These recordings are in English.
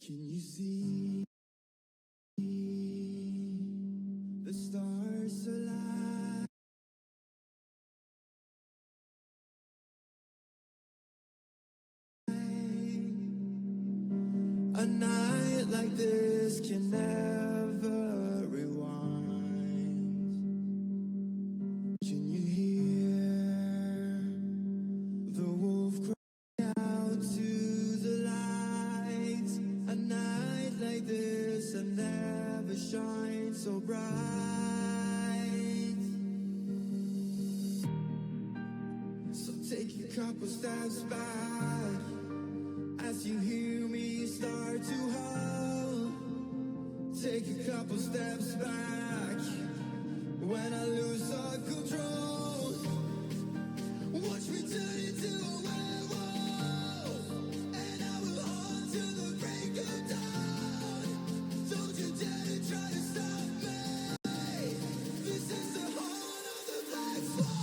Can you see the stars align? A night like this can never rewind. Can you hear the wolf cry out to the light? A night like this will never shine so bright. So take a couple steps back as you hear me start to howl. Take a couple steps back when I lose all control. Watch me turn into a werewolf, and I will hunt till the break of dawn. Don't you dare to try to stop me. This is the heart of the Black Swan.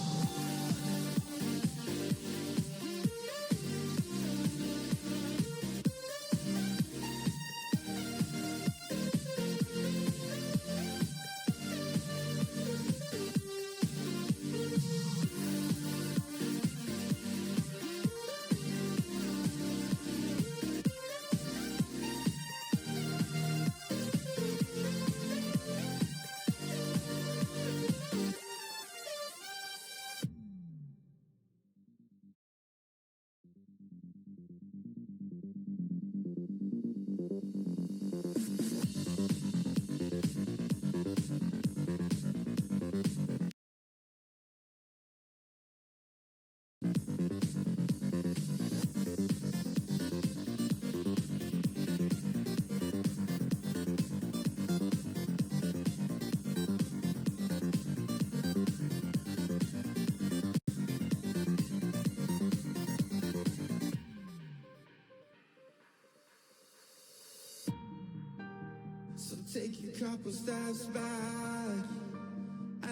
take a couple steps back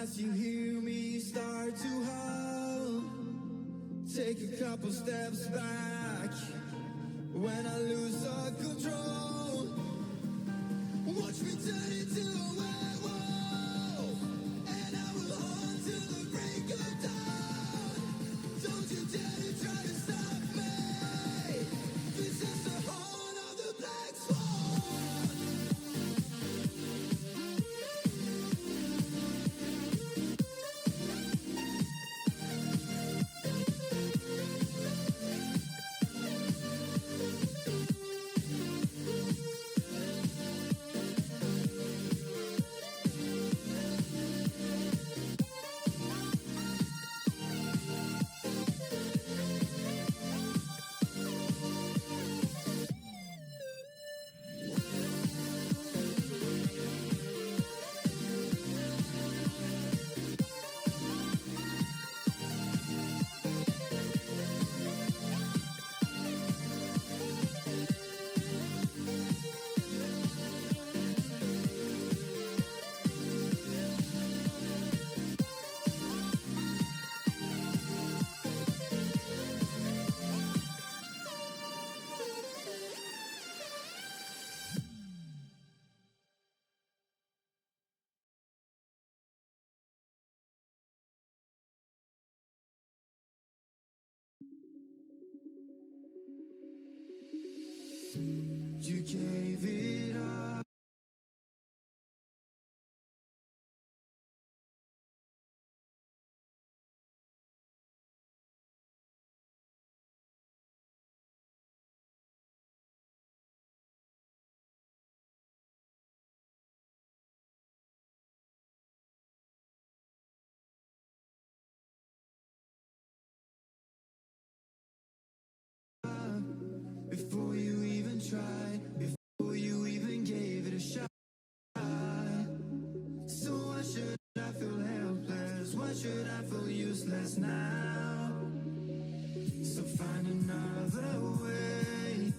as you hear me start to howl. Take a couple steps back when I lose all control. Watch me turn into a werewolf, and I will hold till the break of dawn. Don't you dare to try to stop me. This is the horn of the black swan. You gave it up. Before you even tried, before you even gave it a shot. So why should I feel helpless? Why should I feel useless now? So find another way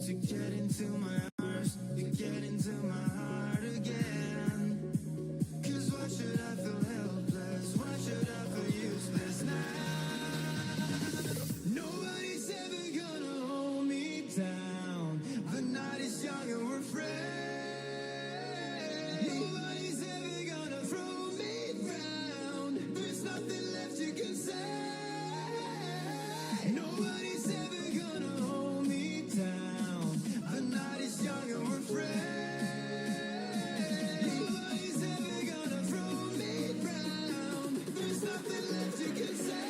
to get into my arms, to get into my heart again. 'Cause why should I feel helpless? Why should I feel useless now? Nobody's ever gonna hold me down. The night is young and we're friends. Nobody's ever gonna throw me down. There's nothing left you can say. Nobody's ever gonna hold me down. The night is young and we're friends. Nobody's ever gonna throw me down. There's nothing left you can say.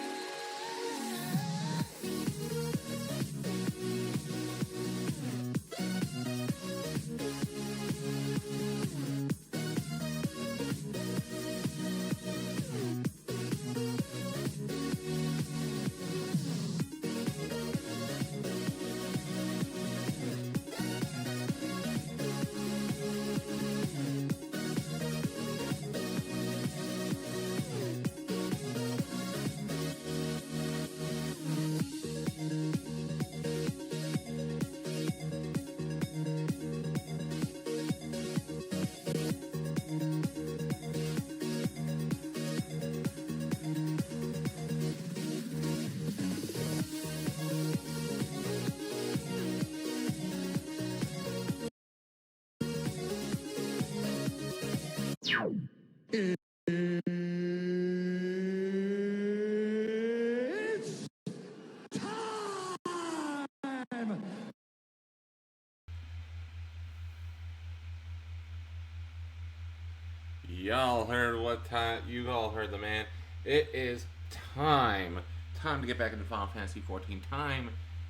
Y'all heard what time? You all heard the man. It is time. Time to get back into Final Fantasy XIV. Time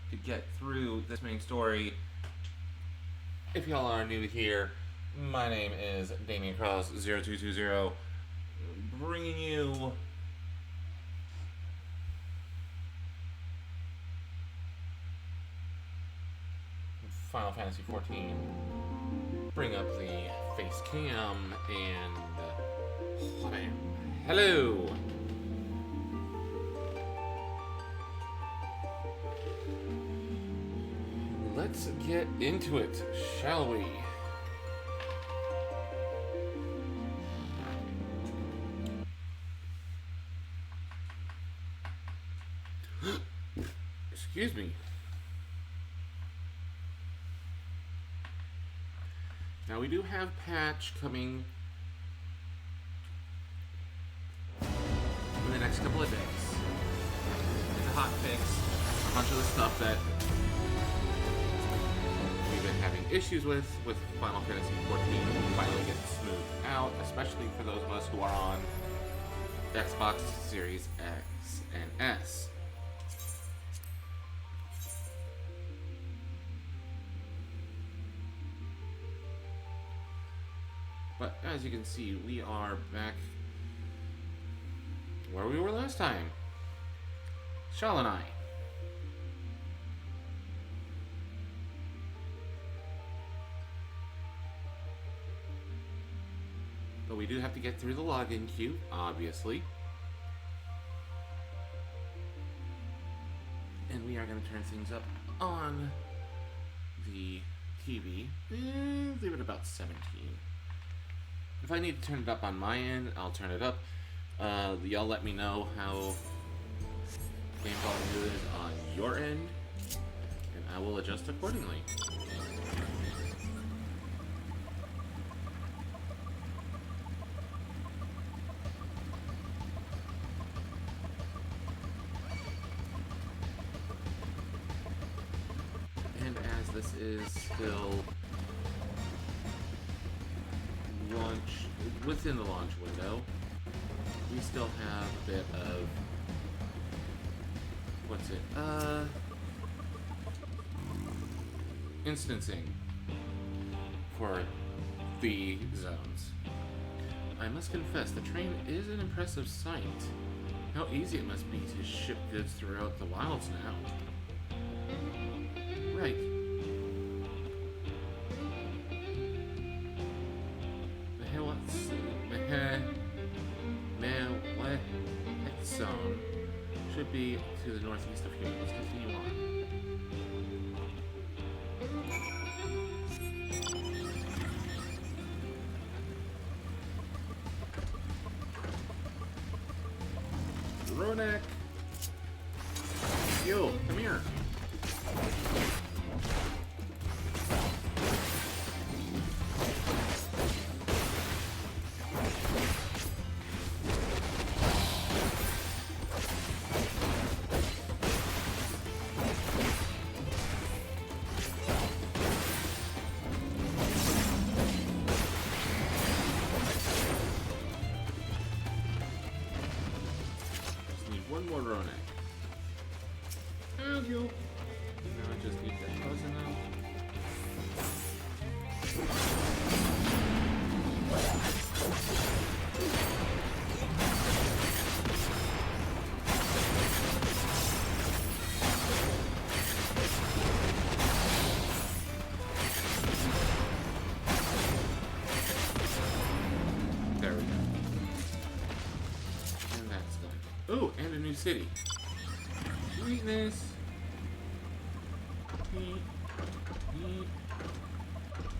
to get through this main story. If y'all are new here, my name is Damien Cross 0220, bringing you Final Fantasy XIV. Bring up the face cam and hello. Let's get into it, shall we? Excuse me. Now we do have patch coming in the next couple of days. It's a hot fix. A bunch of the stuff that we've been having issues with Final Fantasy XIV finally gets smoothed out, especially for those of us who are on Xbox Series X and S. But as you can see, we are back where we were last time. Shal and I. But we do have to get through the login queue, obviously. And we are going to turn things up on the TV. Leave it about 17. If I need to turn it up on my end, I'll turn it up. Y'all let me know how game volume is on your end, and I will adjust accordingly. And as this is still within the launch window, we still have a bit of instancing for the zones. I must confess, the train is an impressive sight. How easy it must be to ship goods throughout the wilds now. Right. Zone should be to the northeast of here. Let's continue on. Ronak! Yo, come here! One more Ronak. Thank you. Now I just need that cousin out. There we go. And that's done. Ooh, and a new city. Sweetness.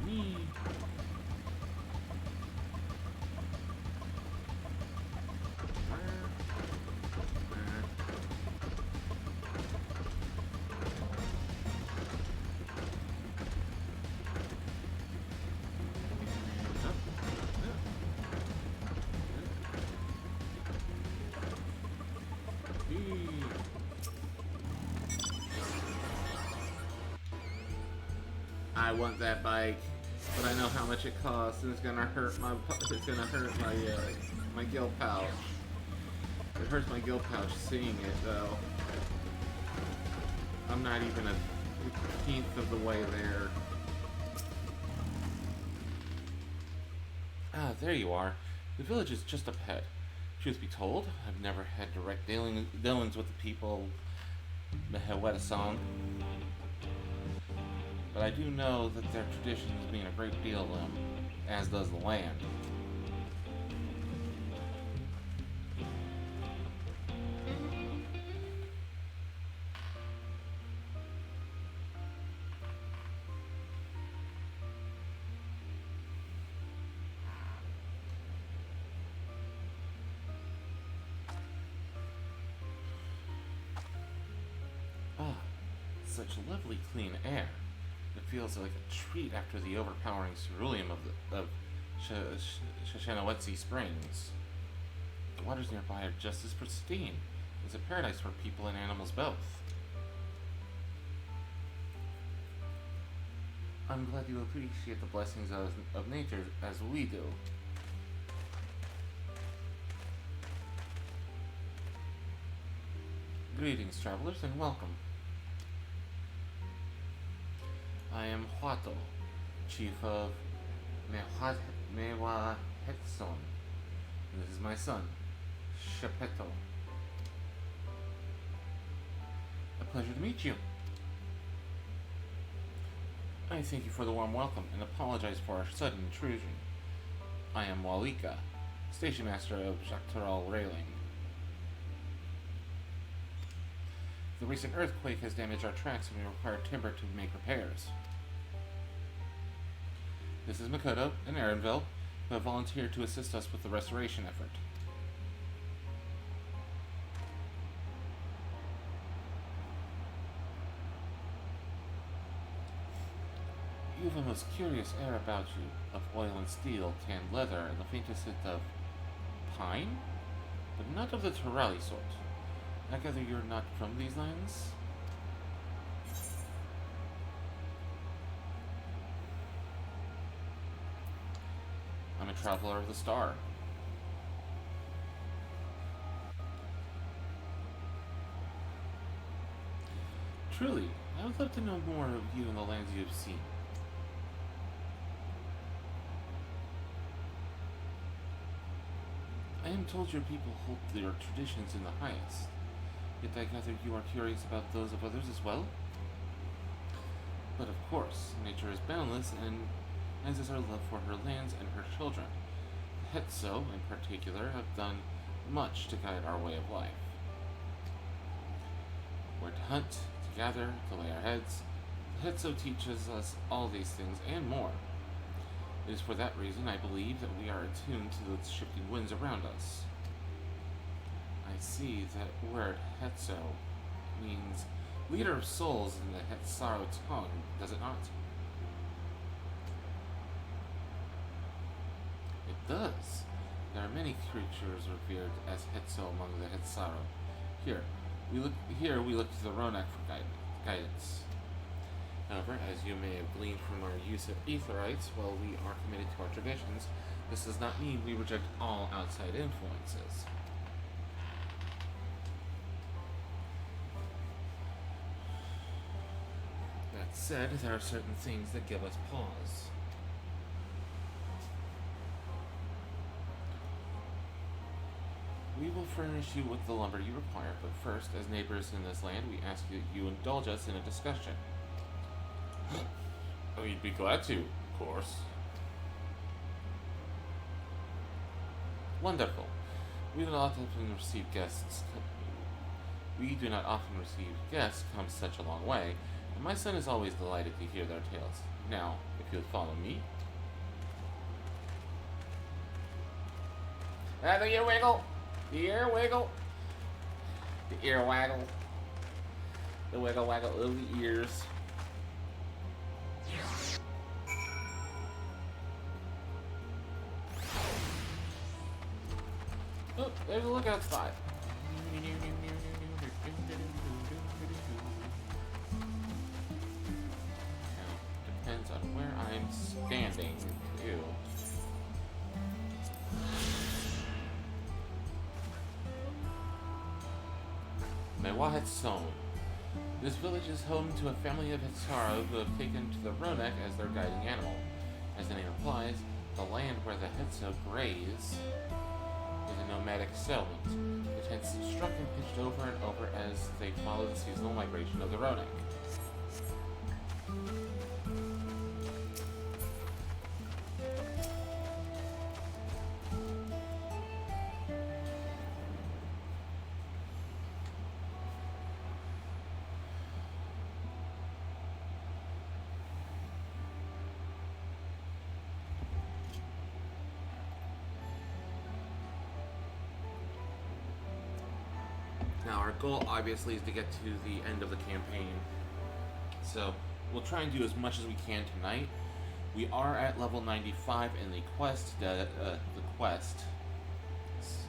Me. I want that bike, but I know how much it costs, and it's gonna hurt my my gill pouch. It hurts my gill pouch seeing it, though. I'm not even a 15th of the way there. Ah, there you are. The village is just up ahead. Truth be told, I've never had direct dealings with the people Mehaweta-san. But I do know that their traditions mean a great deal to them, as does the land. such lovely clean air. It feels like a treat after the overpowering ceruleum of Shoshenowetsi Springs. The waters nearby are just as pristine. It's a paradise for people and animals both. I'm glad you appreciate the blessings of nature as we do. Greetings, travelers, and welcome. I am Huato, chief of Mewa Hetson. This is my son, Shepeto. A pleasure to meet you. I thank you for the warm welcome and apologize for our sudden intrusion. I am Walika, station master of Tural Railing. The recent earthquake has damaged our tracks and we require timber to make repairs. This is Makoto and Aaronville, who have volunteered to assist us with the restoration effort. You have a most curious air about you, of oil and steel, tanned leather, and the faintest hint of pine? But not of the Turali sort. I gather you're not from these lands? I'm a traveler of the star. Truly, I would love to know more of you and the lands you have seen. I am told your people hold their traditions in the highest. Yet I gather you are curious about those of others as well? But of course, nature is boundless, and as is our love for her lands and her children. The Hetso, in particular, have done much to guide our way of life. We're to hunt, to gather, to lay our heads. The Hetso teaches us all these things and more. It is for that reason I believe that we are attuned to the shifting winds around us. I see that word Hetso means leader of souls in the Hetsaro tongue, does it not? It does. There are many creatures revered as Hetso among the Hetsaro. Here we look to the Ronak for guidance. However, as you may have gleaned from our use of etherites, while we are committed to our traditions, this does not mean we reject all outside influences. That said, there are certain things that give us pause. We will furnish you with the lumber you require, but first, as neighbors in this land, we ask that you indulge us in a discussion. We'd be glad to, of course. Wonderful. We do not often receive guests. We do not often receive guests come such a long way, and my son is always delighted to hear their tales. Now, if you'll follow me. The ear wiggle! The ear wiggle! The ear waggle! The wiggle waggle of the ears. Oh, there's a lookout spot. Now, depends on where I'm standing, too. Mewahetson. This village is home to a family of Hetsaro who have taken to the Ronek as their guiding animal. As the name implies, the land where the Hetso graze is a nomadic settlement. The tents struck and pitched over and over as they follow the seasonal migration of the Ronek. Now, our goal, obviously, is to get to the end of the campaign. So we'll try and do as much as we can tonight. We are at level 95 in the quest. The quest.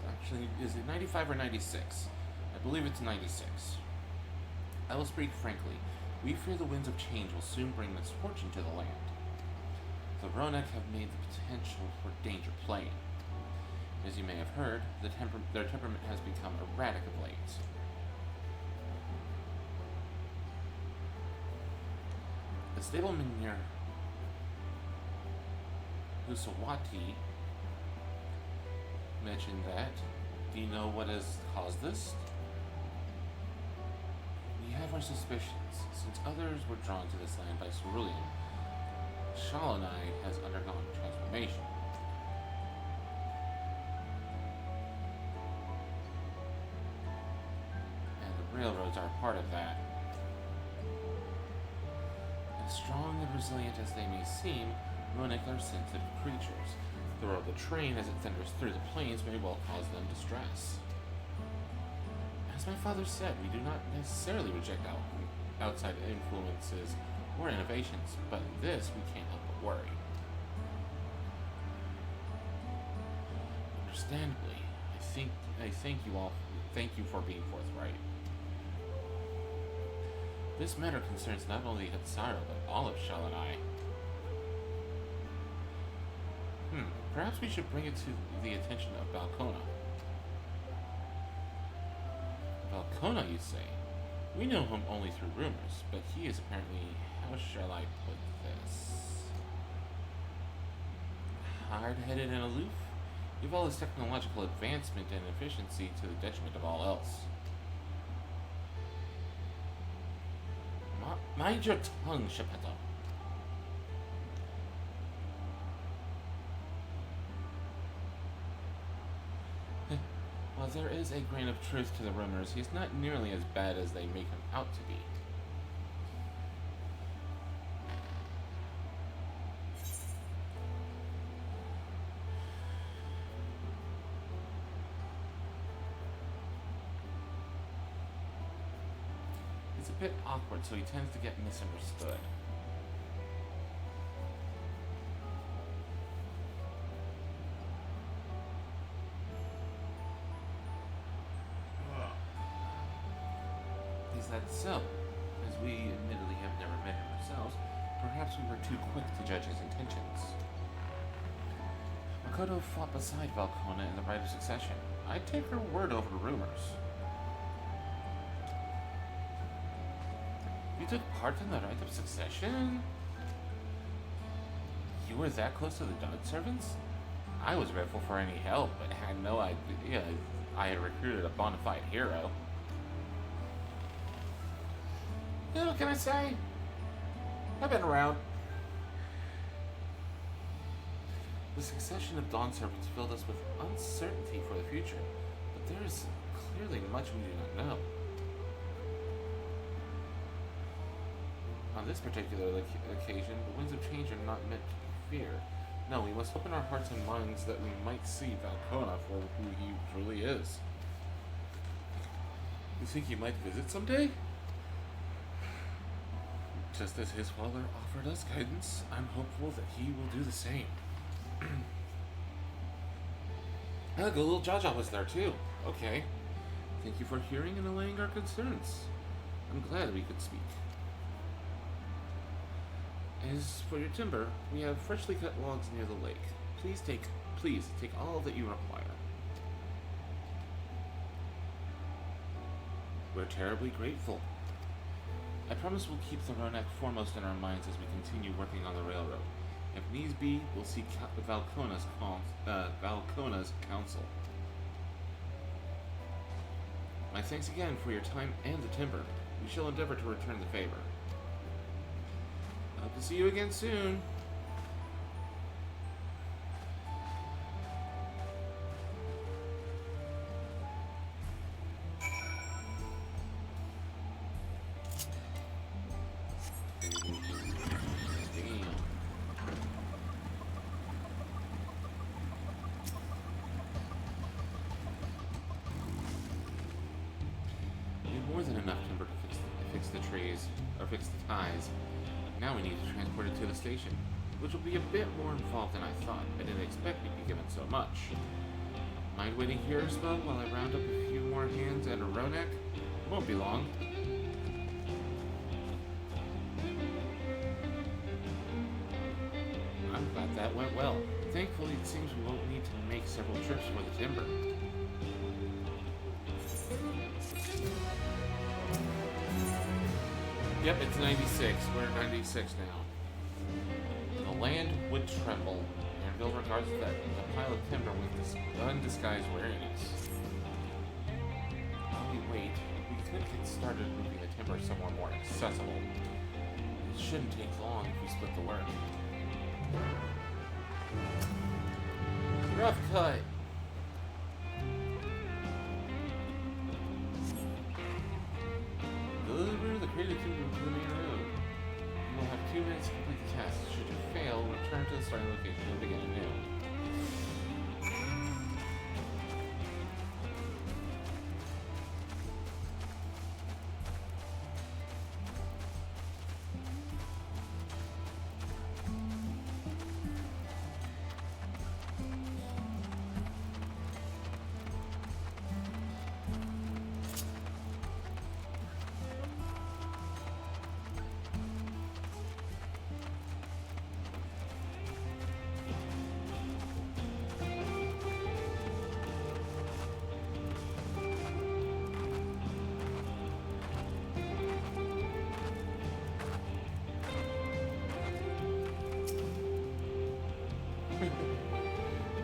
Actually, is it 95 or 96? I believe it's 96. I will speak frankly. We fear the winds of change will soon bring misfortune to the land. The Ronek have made the potential for danger plain. As you may have heard, their temperament has become erratic of late. The stableman near Husawati mentioned that. Do you know what has caused this? We have our suspicions. Since others were drawn to this land by cerulean, Shalanai has undergone transformation. And the railroads are a part of that. As strong and resilient as they may seem, Ronek are sensitive creatures. The roar of the train as it thunders through the plains may well cause them distress. As my father said, we do not necessarily reject outside influences or innovations, but in this we can't help but worry. Understandably, I thank you for being forthright. This matter concerns not only Hatsaro, but all of Shalanai. Perhaps we should bring it to the attention of Balcona. Balcona, you say? We know him only through rumors, but he is apparently, how shall I put this? Hard-headed and aloof? With all his technological advancement and efficiency to the detriment of all else. Mind your tongue, Shepetto. While there is a grain of truth to the rumors, he's not nearly as bad as they make him out to be. It's a bit awkward, so he tends to get misunderstood. Is that so? As we admittedly have never met him ourselves, perhaps we were too quick to judge his intentions. Makoto fought beside Valkona in the Rite of Succession. I'd take her word over the rumors. You took part in the Rite of Succession? You were that close to the dog servants? I was grateful for any help, but had no idea I had recruited a bona fide hero. What can I say? I've been around. The succession of Dawn Servants filled us with uncertainty for the future, but there is clearly much we do not know. On this particular occasion, the winds of change are not meant to be feared. No, we must open our hearts and minds that we might see Valkona for who he truly is. You think he might visit someday? Just as his father offered us guidance, I'm hopeful that he will do the same. Look, a little Jaja was there too. Okay. Thank you for hearing and allaying our concerns. I'm glad we could speak. As for your timber, we have freshly cut logs near the lake. Please take all that you require. We're terribly grateful. I promise we'll keep the Ronek foremost in our minds as we continue working on the railroad. If needs be, we'll seek Valkona's counsel. My thanks again for your time and the timber. We shall endeavor to return the favor. Hope to see you again soon. fix the trees, or fix the ties. Now we need to transport it to the station, which will be a bit more involved than I thought. I didn't expect we'd be given so much. Mind waiting here, Isabel, while I round up a few more hands and a Ronak? It won't be long. I'm glad that went well. Thankfully, it seems we won't need to make several trips for the timber. Yep, it's 96. We're at 96 now. The land would tremble. Anvil regards that the pile of timber with this undisguised wariness. While we wait, we could get started moving the timber somewhere more accessible. It shouldn't take long if we split the work. Rough cut. Deliver the creative timber to the main road. You will have 2 minutes to complete the task. Should you fail, return to the starting location and begin anew.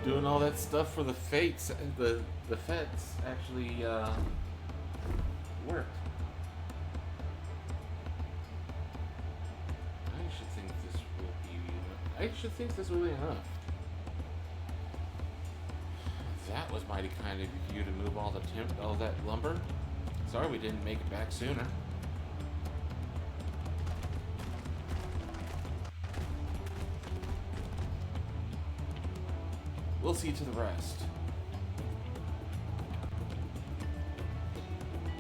Doing all that stuff for the fates, the feds actually worked. I should think this will be enough. That was mighty kind of you to move all that lumber. Sorry we didn't make it back sooner. We'll see to the rest.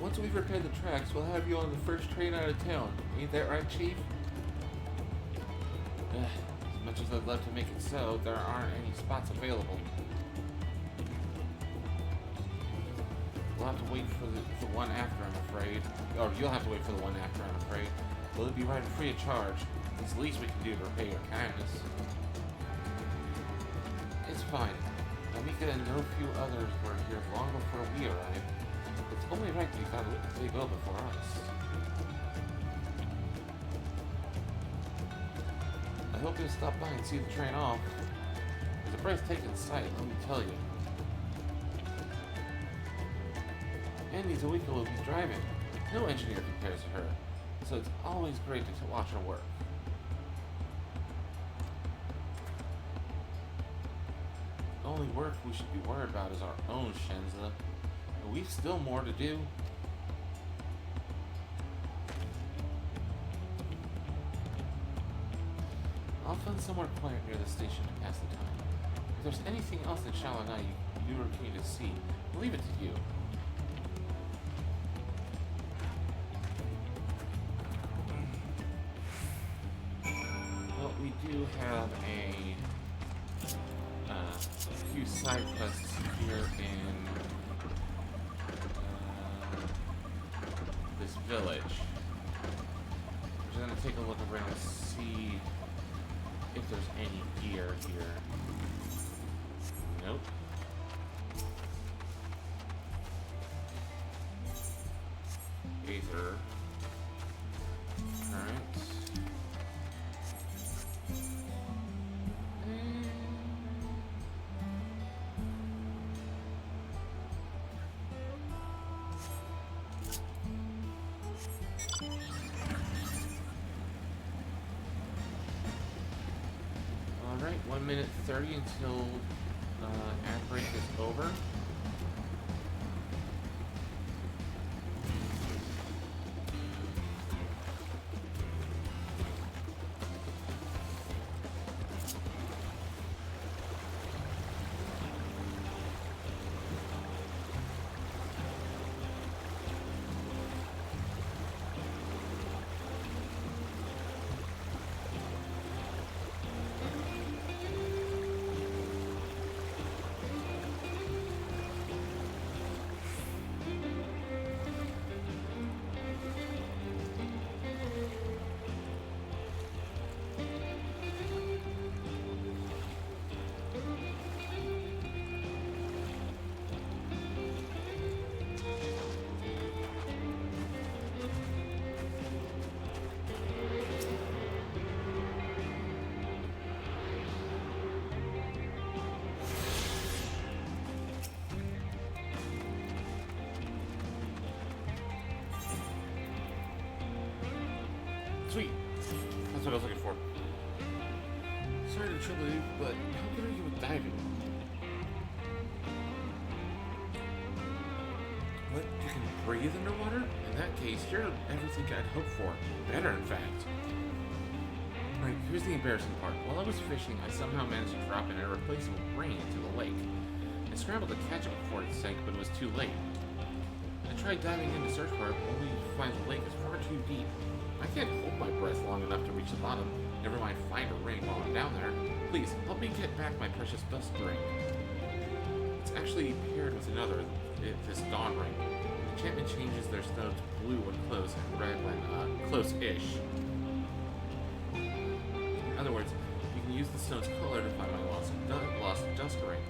Once we've repaired the tracks, we'll have you on the first train out of town. Ain't that right, Chief? As much as I'd love to make it so, there aren't any spots available. We'll have to wait for the one after, I'm afraid. Or you'll have to wait for the one after, I'm afraid. Will it be right free of charge? It's the least we can do to repay your kindness. It's fine. Namika and no few others were here long before we arrived. It's only right they go before us. I hope you'll stop by and see the train off. It's a breathtaking sight, let me tell you. Andy Zawika will be driving. No engineer compares to her, so it's always great to watch her work. The only work we should be worried about is our own Shenza, and we've still more to do. I'll find somewhere quiet near the station to pass the time. If there's anything else in Shalana you are keen to see, I'll leave it to you. Well, we do have a few side quests here in this village. We're just gonna take a look around and see if there's any gear here. Nope. Aether. Alright. Alright, 1 minute 30 until ad break is over. That's what I was looking for. Sorry to trouble you, but how good are you with diving? What? You can breathe underwater? In that case, you're everything I'd hoped for. Better, in fact. Alright, here's the embarrassing part. While I was fishing, I somehow managed to drop an irreplaceable brain into the lake. I scrambled to catch it before it sank, but it was too late. I tried diving in to search for it, only to find the lake is far too deep. I can't hold my breath long enough to reach the bottom, never mind find a ring while I'm down there. Please, help me get back my precious dust ring. It's actually paired with another, this dawn ring. Enchantment changes their stones blue when close and red when close-ish. In other words, you can use the stone's color to find my lost dust ring.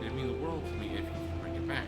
It'd mean the world to me if you can bring it back.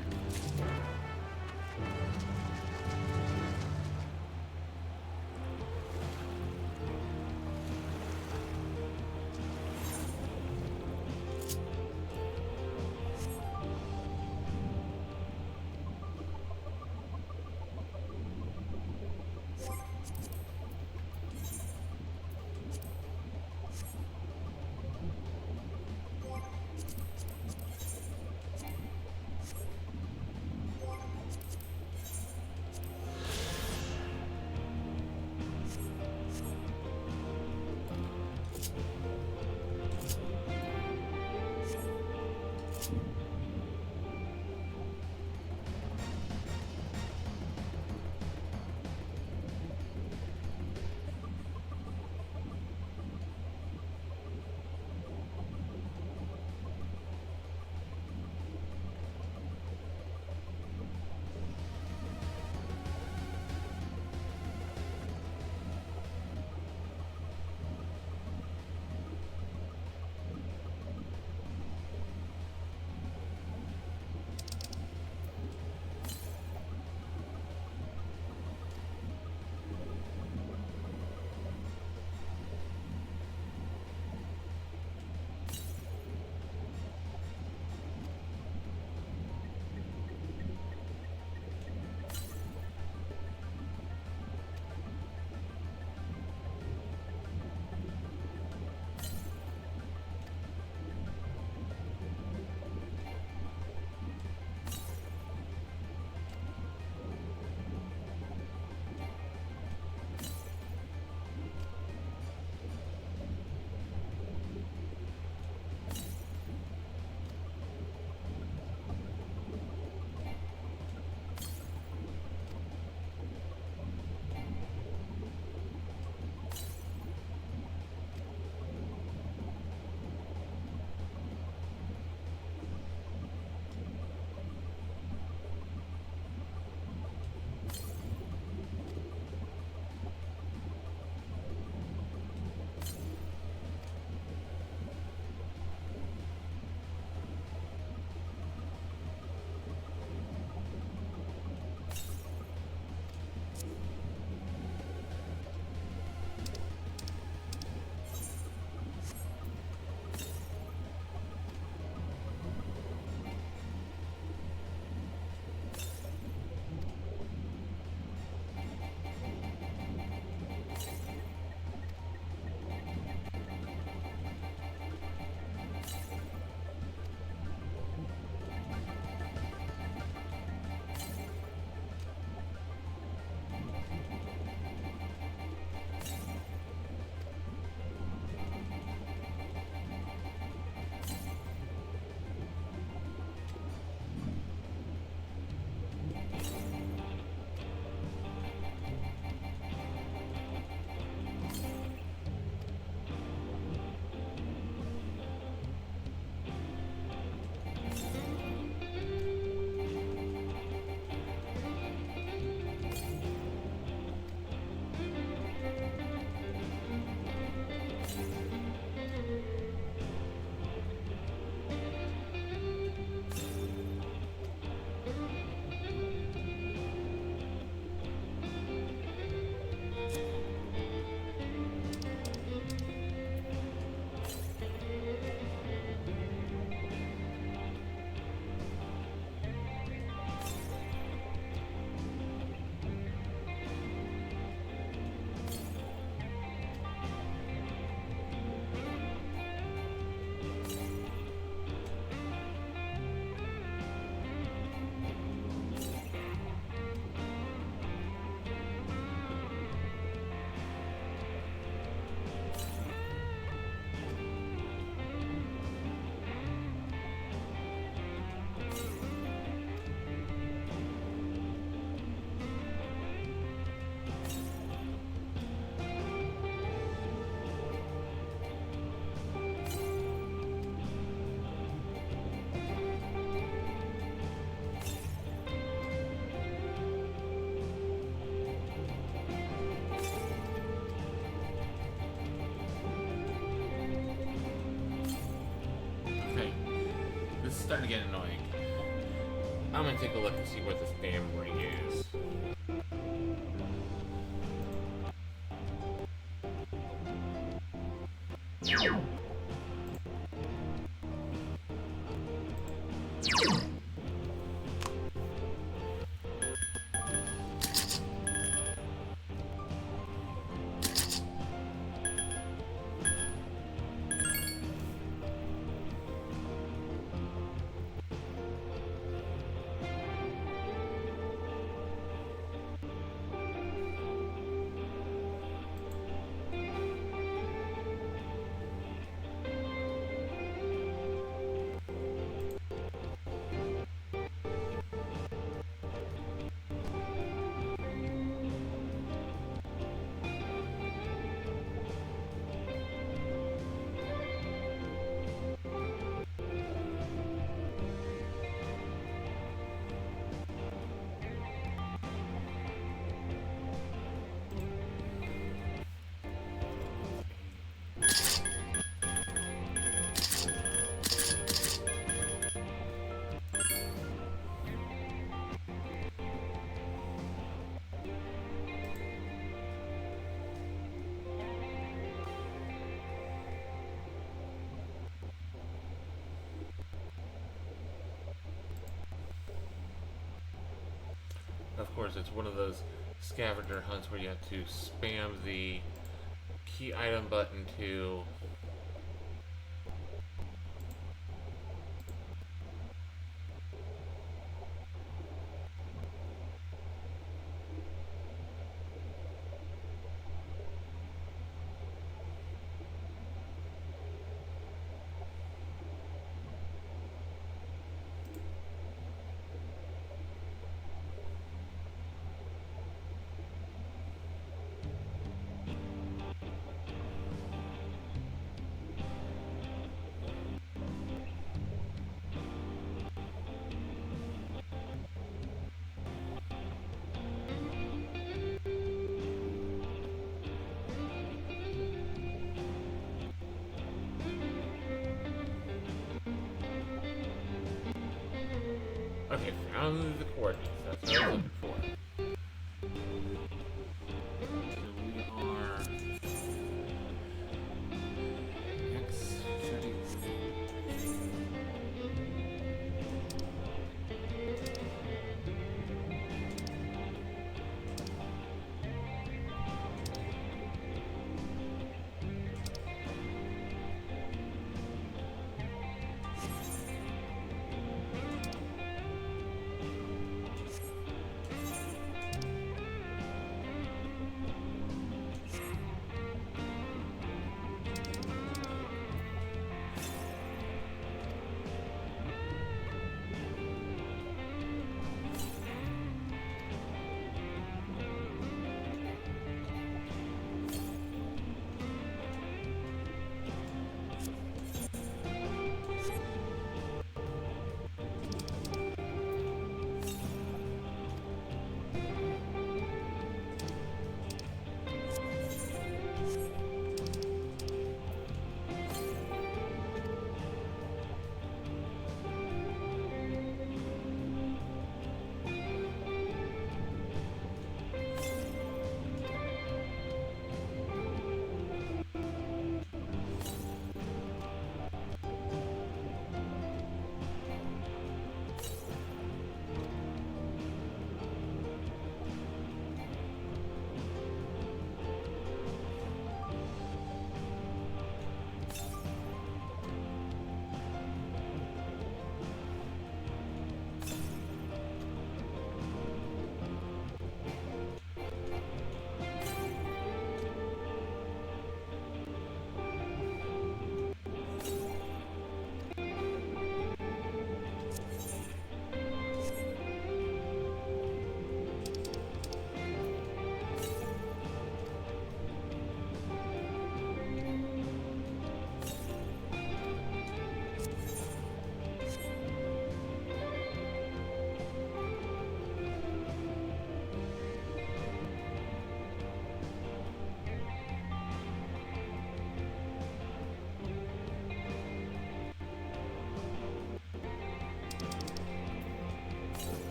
this is starting to get annoying. I'm gonna take a look and see where this damn ring is. Of course, it's one of those scavenger hunts where you have to spam the key item button to okay, found the coordinates. That's what I was looking for. So we are X30.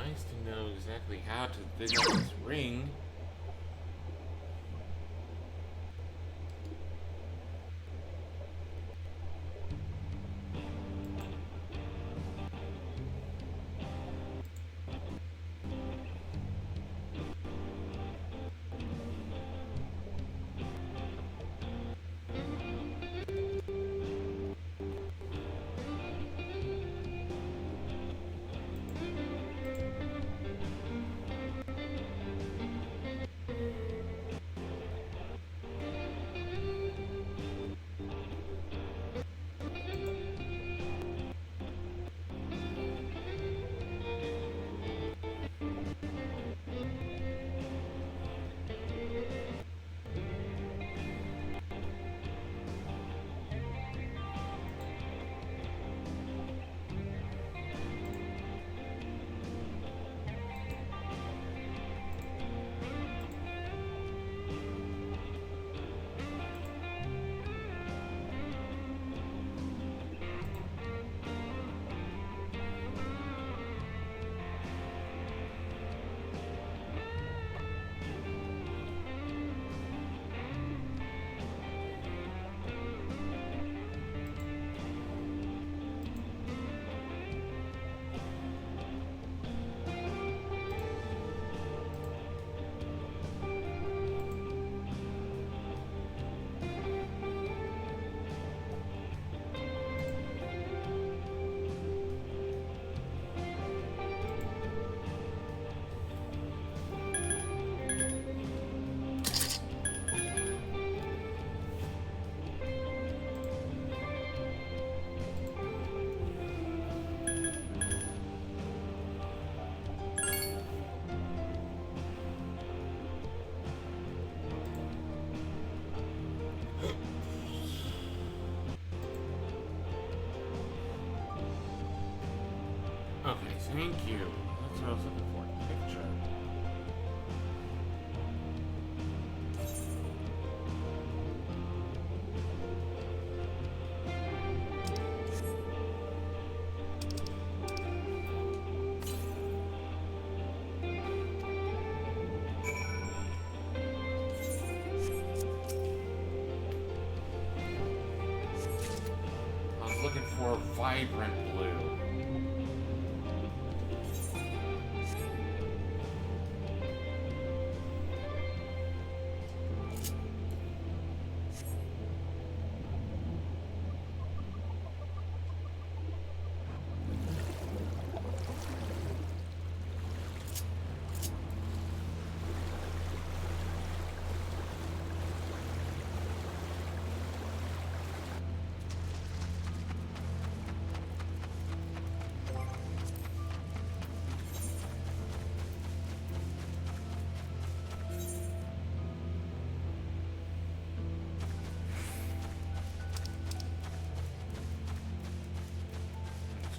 nice to know exactly how to dig up this ring. Okay, thank you. That's what I was looking for. Picture. I was looking for vibrant blue.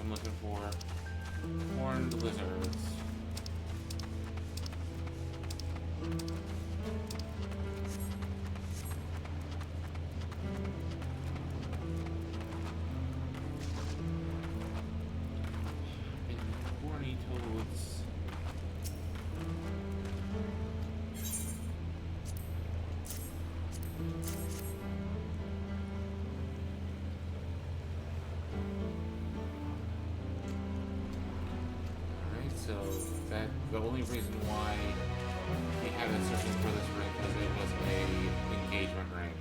So I'm looking for horned lizards. And horny toads. So that the only reason why he had us searching for this ring because it was a engagement ring.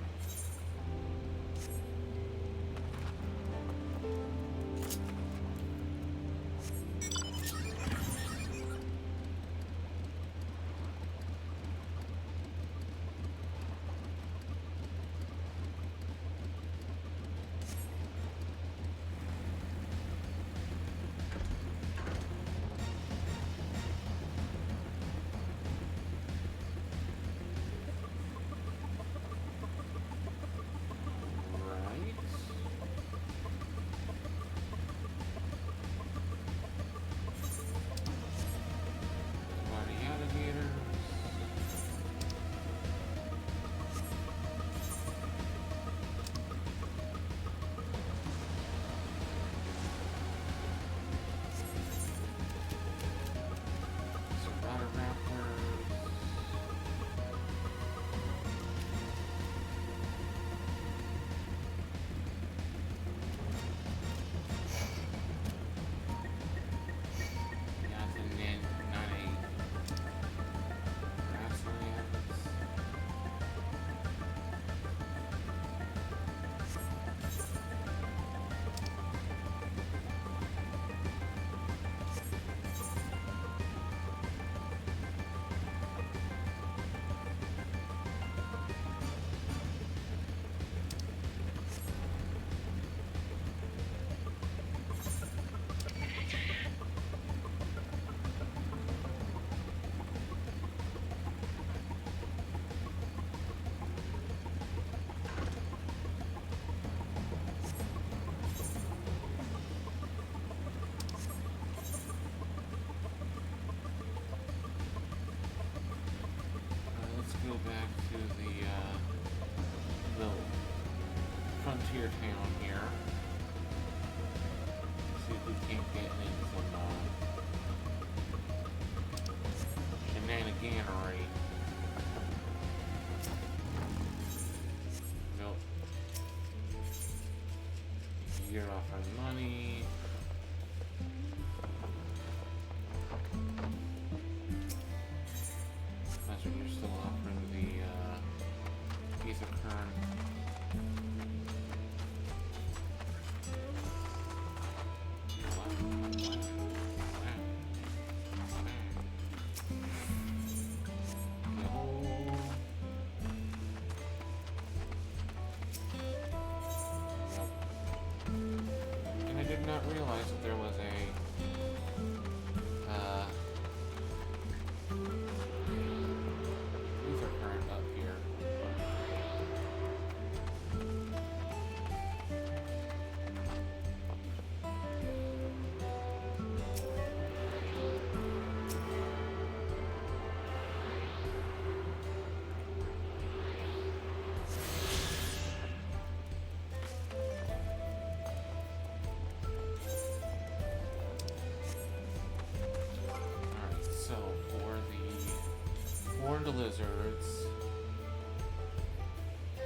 back to the little frontier town here. See if we can't get in some shenaniganery. Nope. You're offering money. That's what you're still offering the piece of current. And I did not realize that there was a ether current up here. Alright, so for the horned lizards,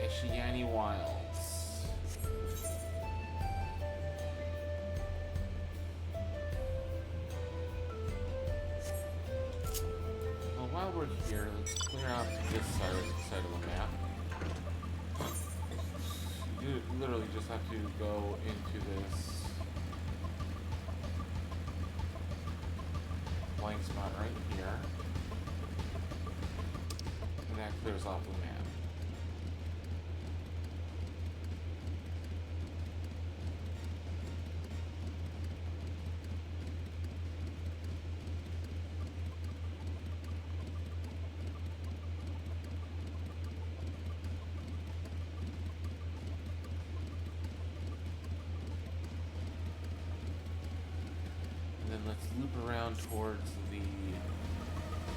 Ishiani Wilds. Well, while we're here, let's clear out this side of the map. You literally just have to go into this blank spot right here, and that clears off the map. And then let's loop around towards the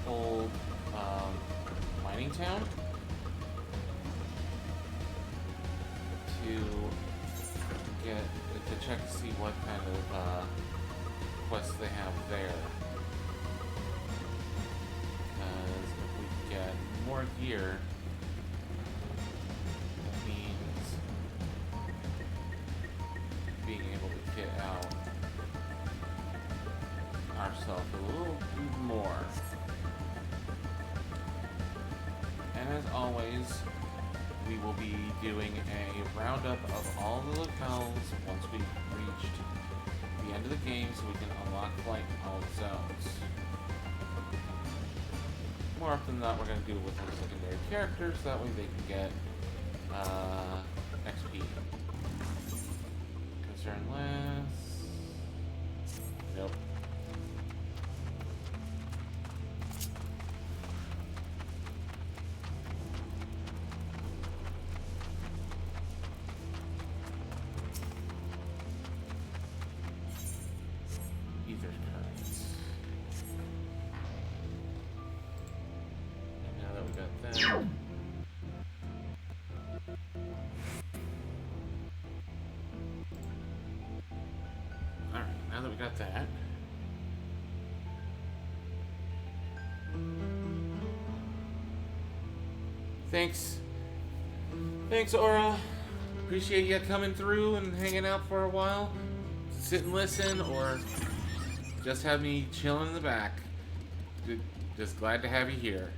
old mining town to check to see what kind of quests they have there. Because if we get more gear, that means being able to get out ourselves a little more. And as always, we will be doing a roundup of all the locales once we've reached the end of the game so we can unlock flight in all the zones. More often than not, we're going to do it with our secondary characters, so that way they can get XP. Concern less. Nope. Ether currents. And now that we got that. Alright, now that we got that. Thanks. Thanks, Aura. Appreciate you coming through and hanging out for a while. Sit and listen, or just have me chilling in the back. Just glad to have you here.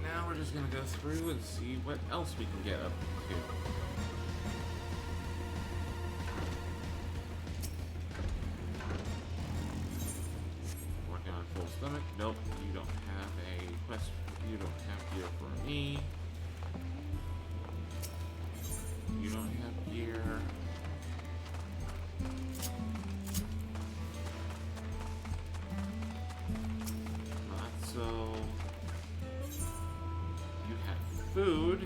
Now we're just gonna go through and see what else we can get up to. Working on full stomach. Nope, you don't have a quest. You don't have gear for me. You don't have gear. Not so. You have food,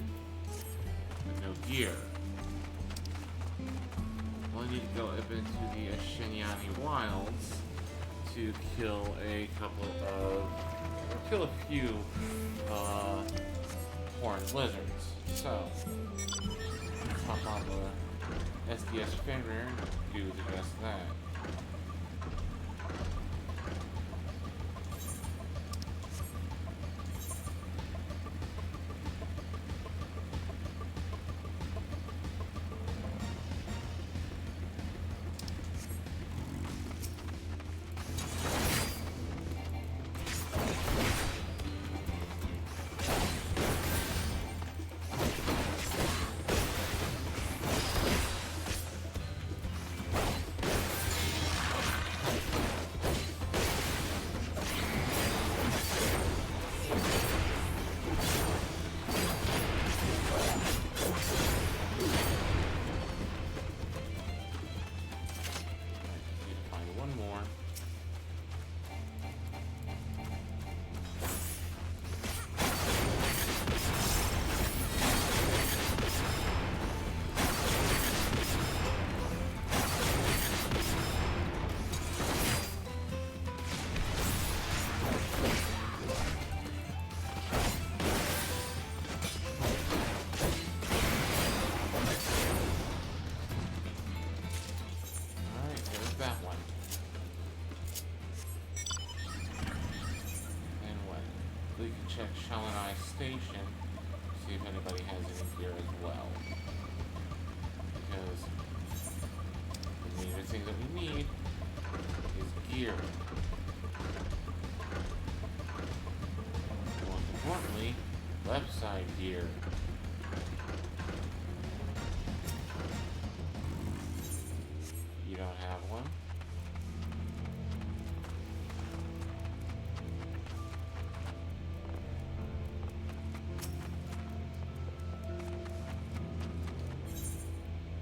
but no gear. Well, I need to go up into the Shenyani wilds to kill a few horned lizards. So, hop on the SDS Fenrir and do just that. Check Shalanai Station, see if anybody has any gear as well. Because the main thing that we need is gear. Most importantly, left side gear. You don't have one?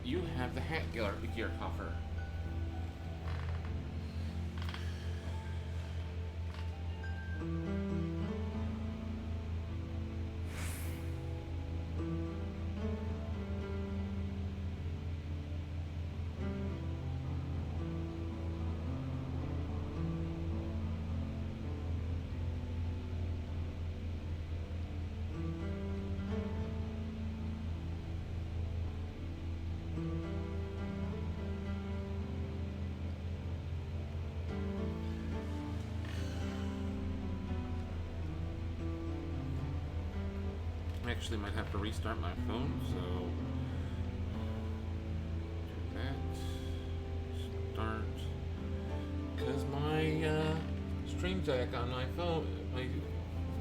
You have the hat gear coffer. Actually might have to restart my phone, so do that. Start. Because my stream deck on my phone, my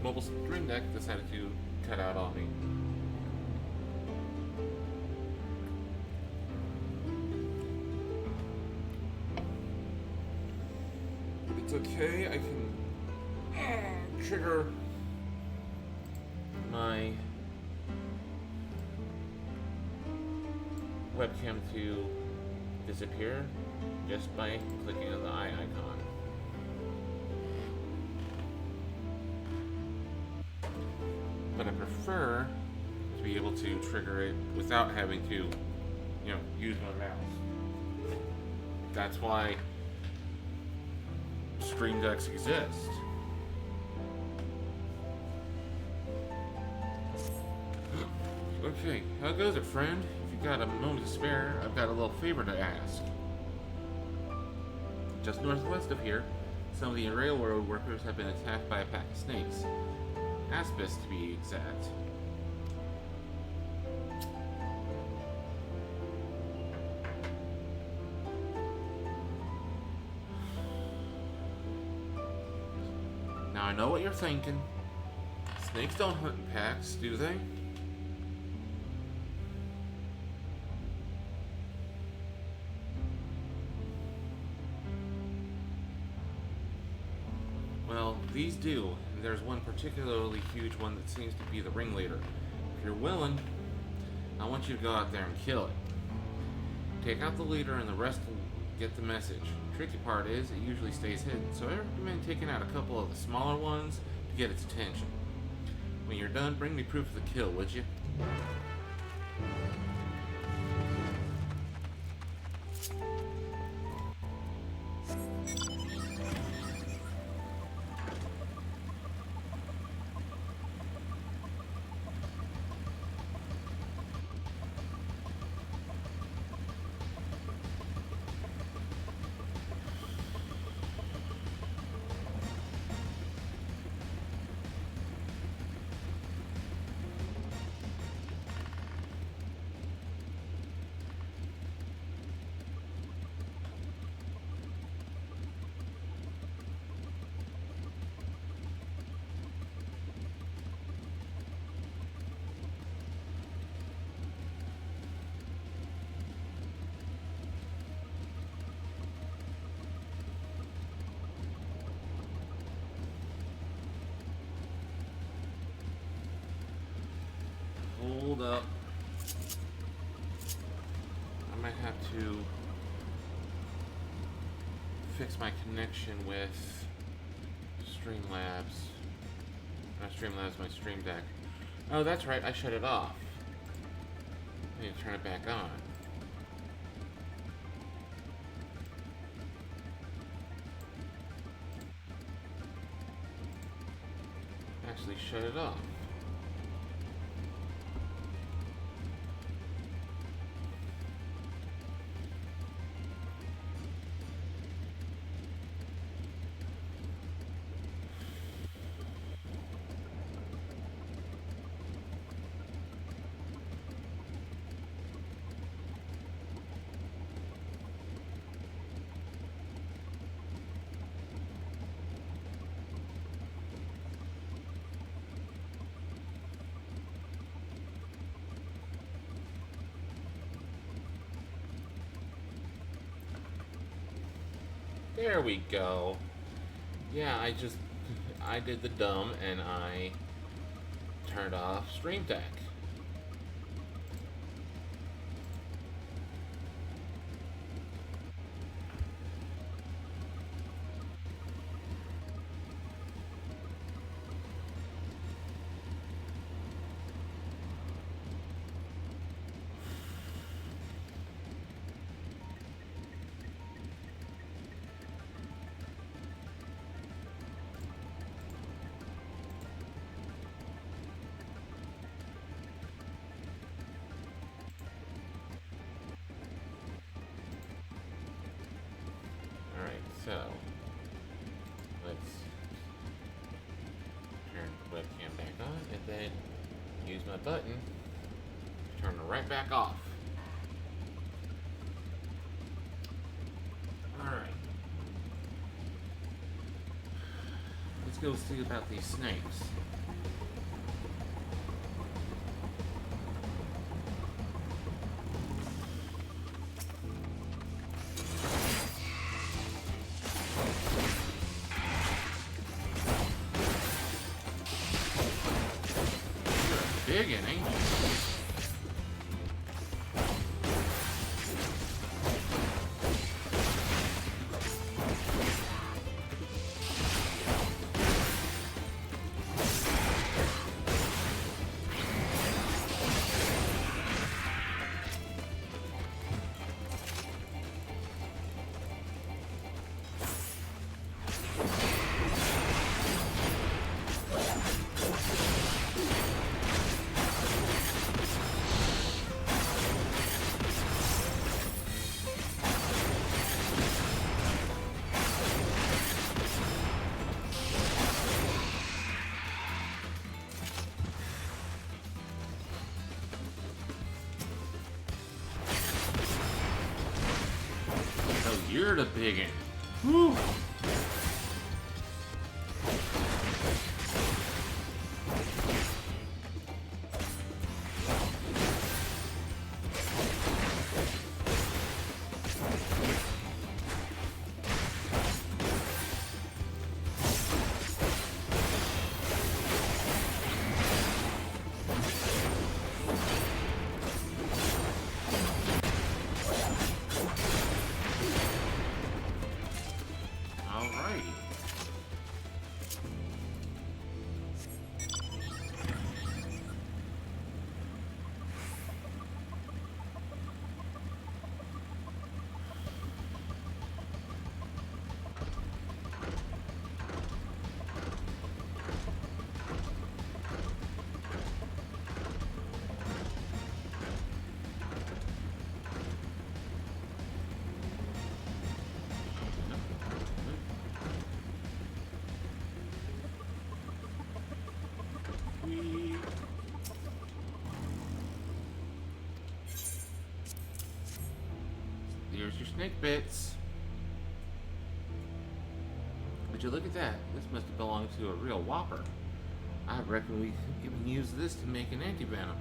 mobile stream deck decided to cut out on me. But it's okay, I can trigger my webcam to disappear just by clicking on the eye icon. But I prefer to be able to trigger it without having to, use my mouse. That's why Stream Decks exist. Okay, how goes it, friend? Got a moment to spare, I've got a little favor to ask. Just northwest of here, some of the railroad workers have been attacked by a pack of snakes. Aspis, to be exact. Now I know what you're thinking. Snakes don't hunt in packs, do they? Well, these do, and there's one particularly huge one that seems to be the ringleader. If you're willing, I want you to go out there and kill it. Take out the leader and the rest will get the message. The tricky part is it usually stays hidden, so I recommend taking out a couple of the smaller ones to get its attention. When you're done, bring me proof of the kill, would you? Hold up. I might have to fix my connection with Streamlabs. Not Streamlabs, my Stream Deck. Oh, that's right, I shut it off. I need to turn it back on. Actually shut it off. There we go. Yeah, I did the dumb and I turned off Stream Deck. So, let's turn the webcam back on and then use my button to turn it right back off. Alright. Let's go see about these snakes. Big and ain't you? You're the biggin'. Woo! Alrighty. Here's your snake bits. Would you look at that? This must have belonged to a real whopper. I reckon we could even use this to make an anti-venom.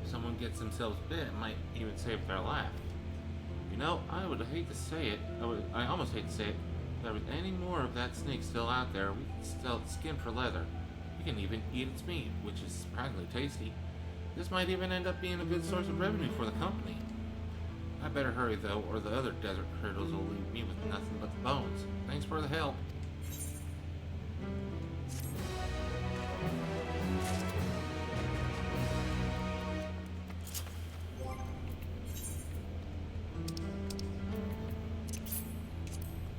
If someone gets themselves bit, it might even save their life. You know, I would hate to say it. I almost hate to say it. If there was any more of that snake still out there, we could sell its skin for leather. We can even eat its meat, which is surprisingly tasty. This might even end up being a good source of revenue for the company. I better hurry though, or the other desert critters will leave me with nothing but the bones. Thanks for the help.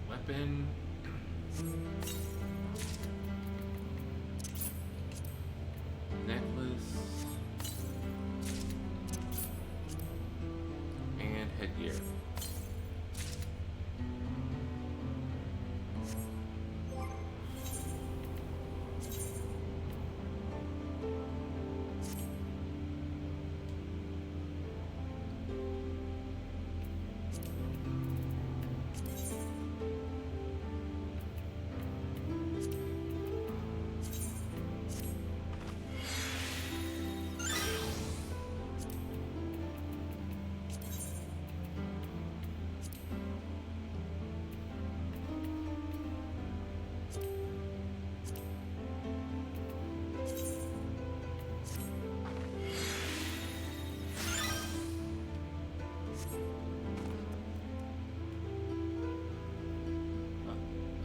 Weapon. Necklace. And headgear.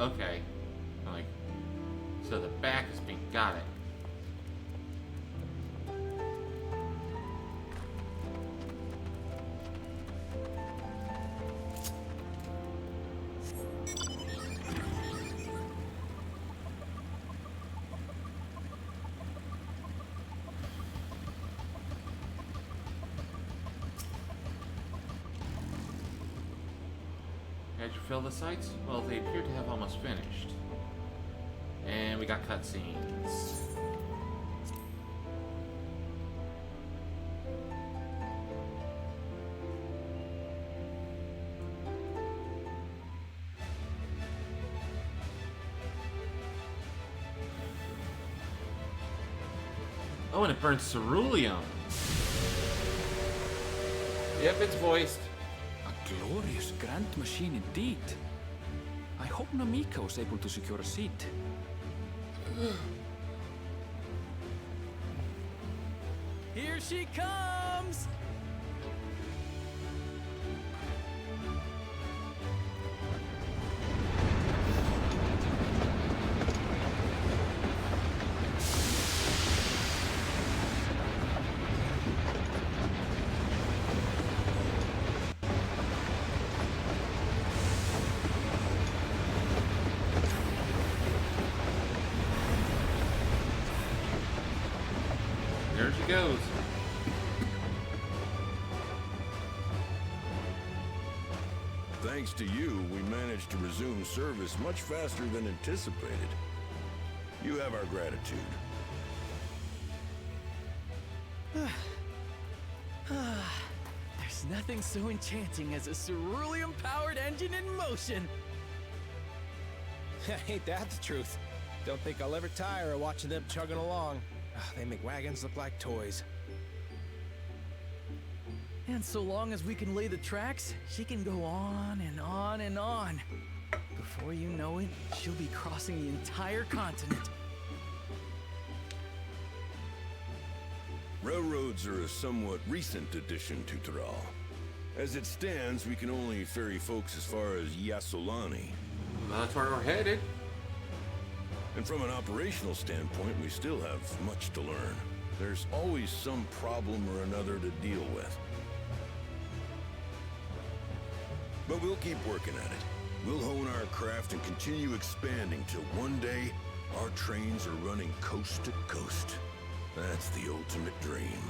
Okay. Like, so the back is being got it. Did you fill the sites? Well, they appear to have almost finished. And we got cutscenes. Oh, and it burns ceruleum. Yep, it's voiced. A glorious grand machine indeed. I hope Namika was able to secure a seat. Here she comes! There she goes. Thanks to you, we managed to resume service much faster than anticipated. You have our gratitude. There's nothing so enchanting as a ceruleum-powered engine in motion. Ain't that the truth? Don't think I'll ever tire of watching them chugging along. They make wagons look like toys. And so long as we can lay the tracks, she can go on and on and on. Before you know it, she'll be crossing the entire continent. Railroads are a somewhat recent addition to Tural. As it stands, we can only ferry folks as far as Yasolani. That's where we're headed. And from an operational standpoint, we still have much to learn. There's always some problem or another to deal with. But we'll keep working at it. We'll hone our craft and continue expanding till one day, our trains are running coast to coast. That's the ultimate dream.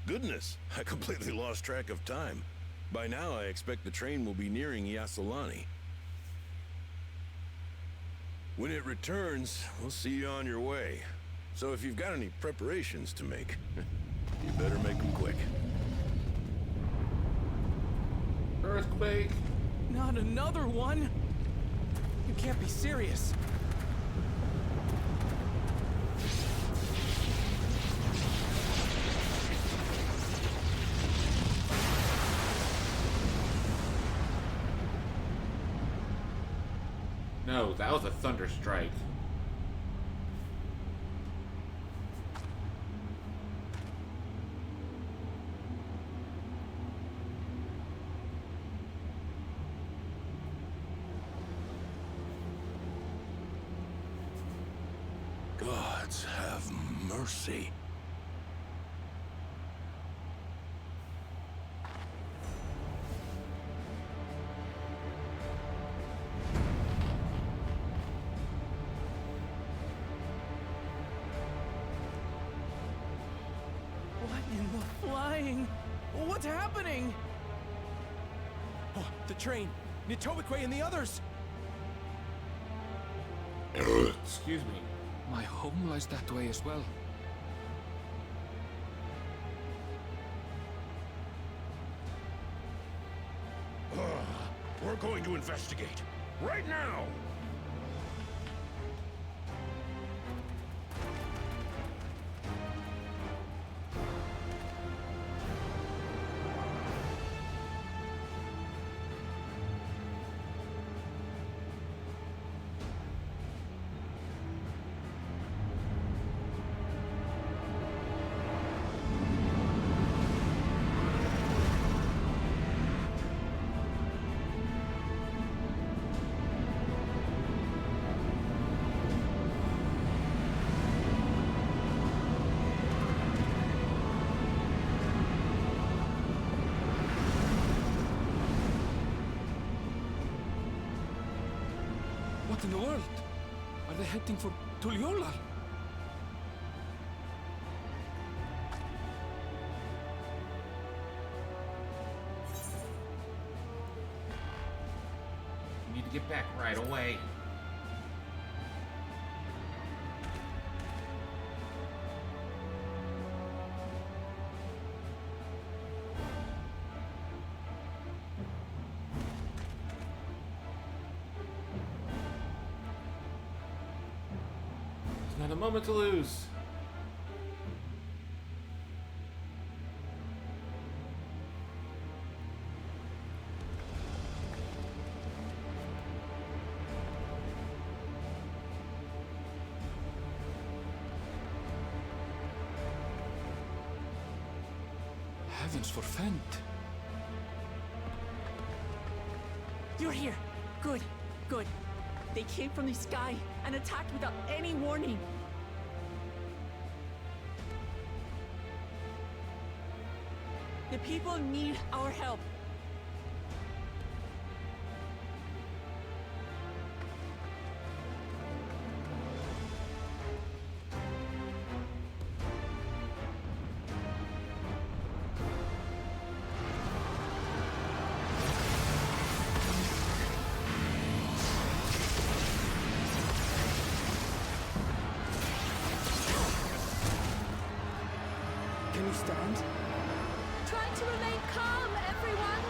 Goodness, I completely lost track of time. By now, I expect the train will be nearing Yasolani. When it returns, we'll see you on your way. So if you've got any preparations to make, you better make them quick. Earthquake. Not another one! You can't be serious. No, that was a thunder strike. Gods have mercy. What in the flying? What's happening? Oh, the train. Nitobikwe and the others. Excuse me. My home lies that way as well. We're going to investigate. Right now! What in the world? Are they heading for Tural? We need to get back right away. Not a moment to lose. Heavens forfend. You're here. Good, good. They came from the sky and attacked without any warning. The people need our help. Can you stand? Try to remain calm, everyone!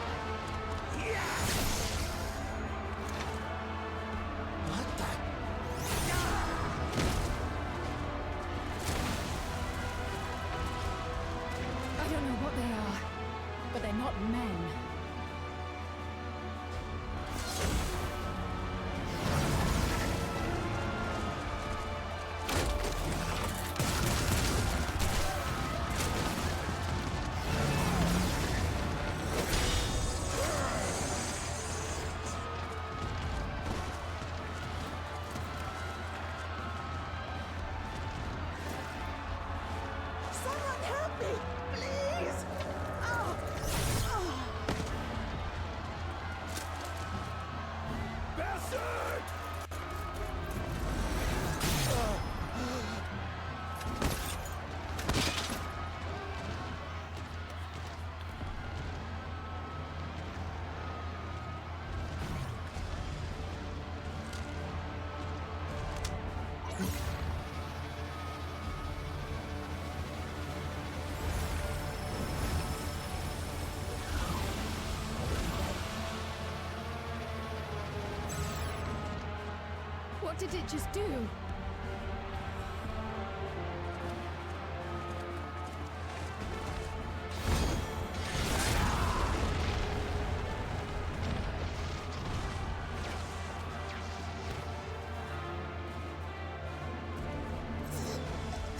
What did it just do?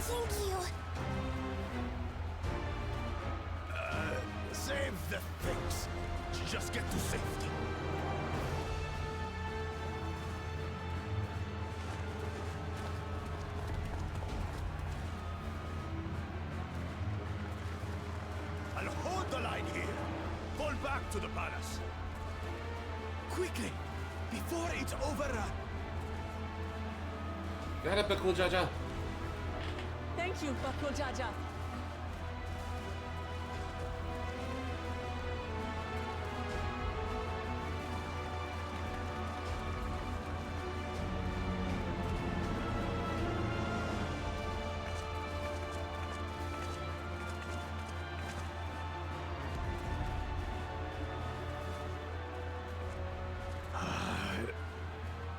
Thank you. Save the things. Just get to safety. I'll hold the line here. Fall back to the palace. Quickly, before it's overrun. Got it, Pickle Jaja. Thank you, Bakul Jaja.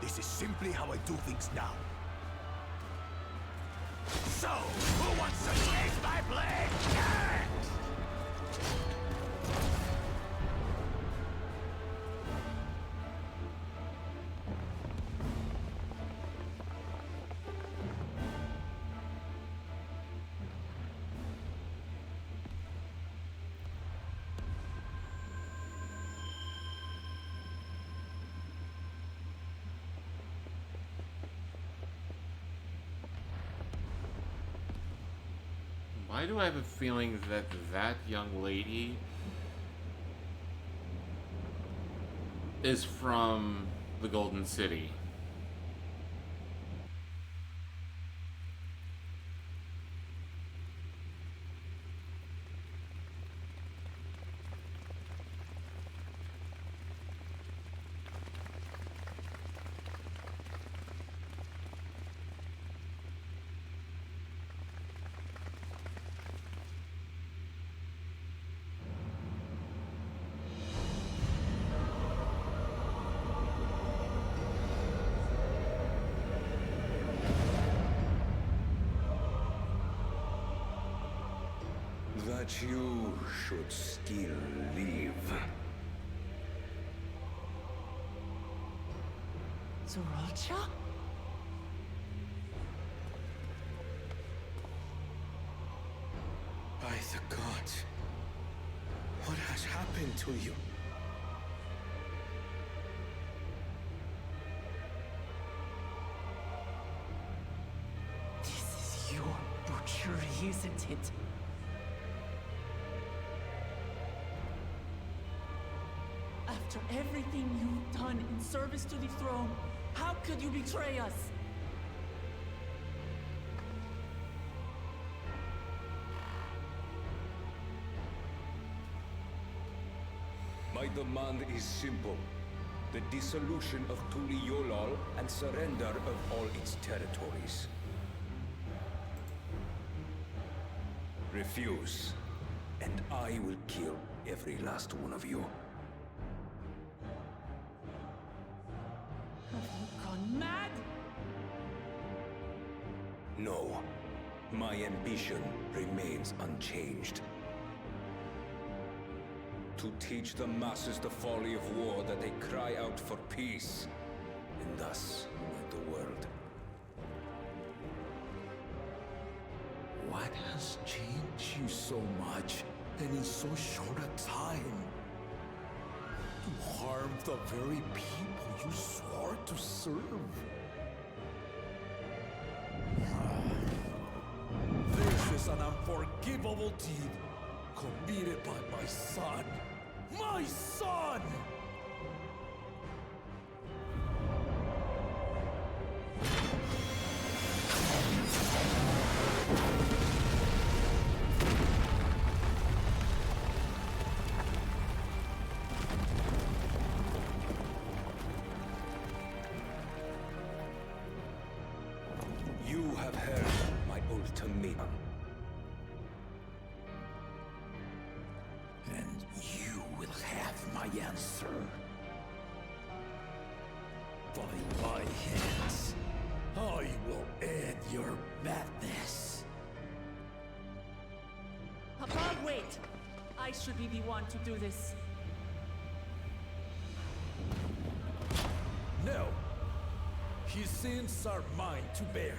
This is simply how I do things now. So, who wants to taste my blade next? Why do I have a feeling that that young lady is from the Golden City? That you should still live. Zoralcha? By the gods, what has happened to you? This is your butchery, isn't it? After everything you've done in service to the throne, how could you betray us? My demand is simple. The dissolution of Tural and surrender of all its territories. Refuse, and I will kill every last one of you. Have you gone mad? No, my ambition remains unchanged. To teach the masses the folly of war, that they cry out for peace, and thus unite the world. What has changed you so much, and in so short a time? You harmed the very people you swore to serve. This is an unforgivable deed committed by my son. My son! You have heard my ultimatum. And you will have my answer. By my hands, I will end your madness. Papa, wait! I should be the one to do this. No. His sins are mine to bear.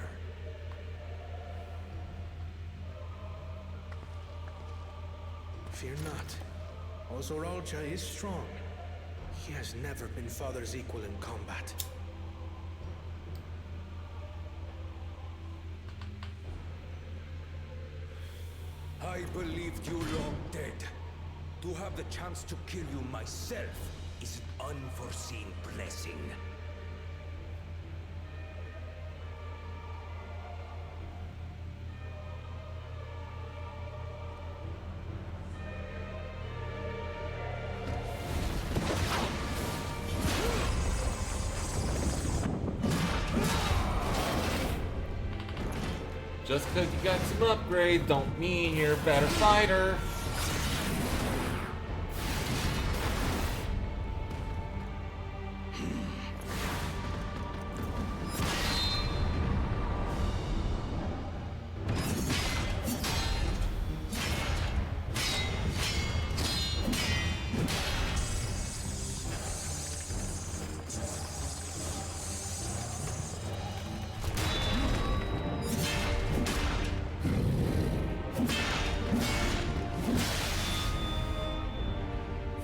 Fear not. Ozoralja is strong. He has never been Father's equal in combat. I believed you long dead. To have the chance to kill you myself is an unforeseen blessing. Just because you got some upgrades don't mean you're a better fighter.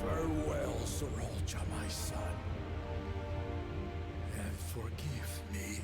Farewell, Zoralja, my son. And forgive me.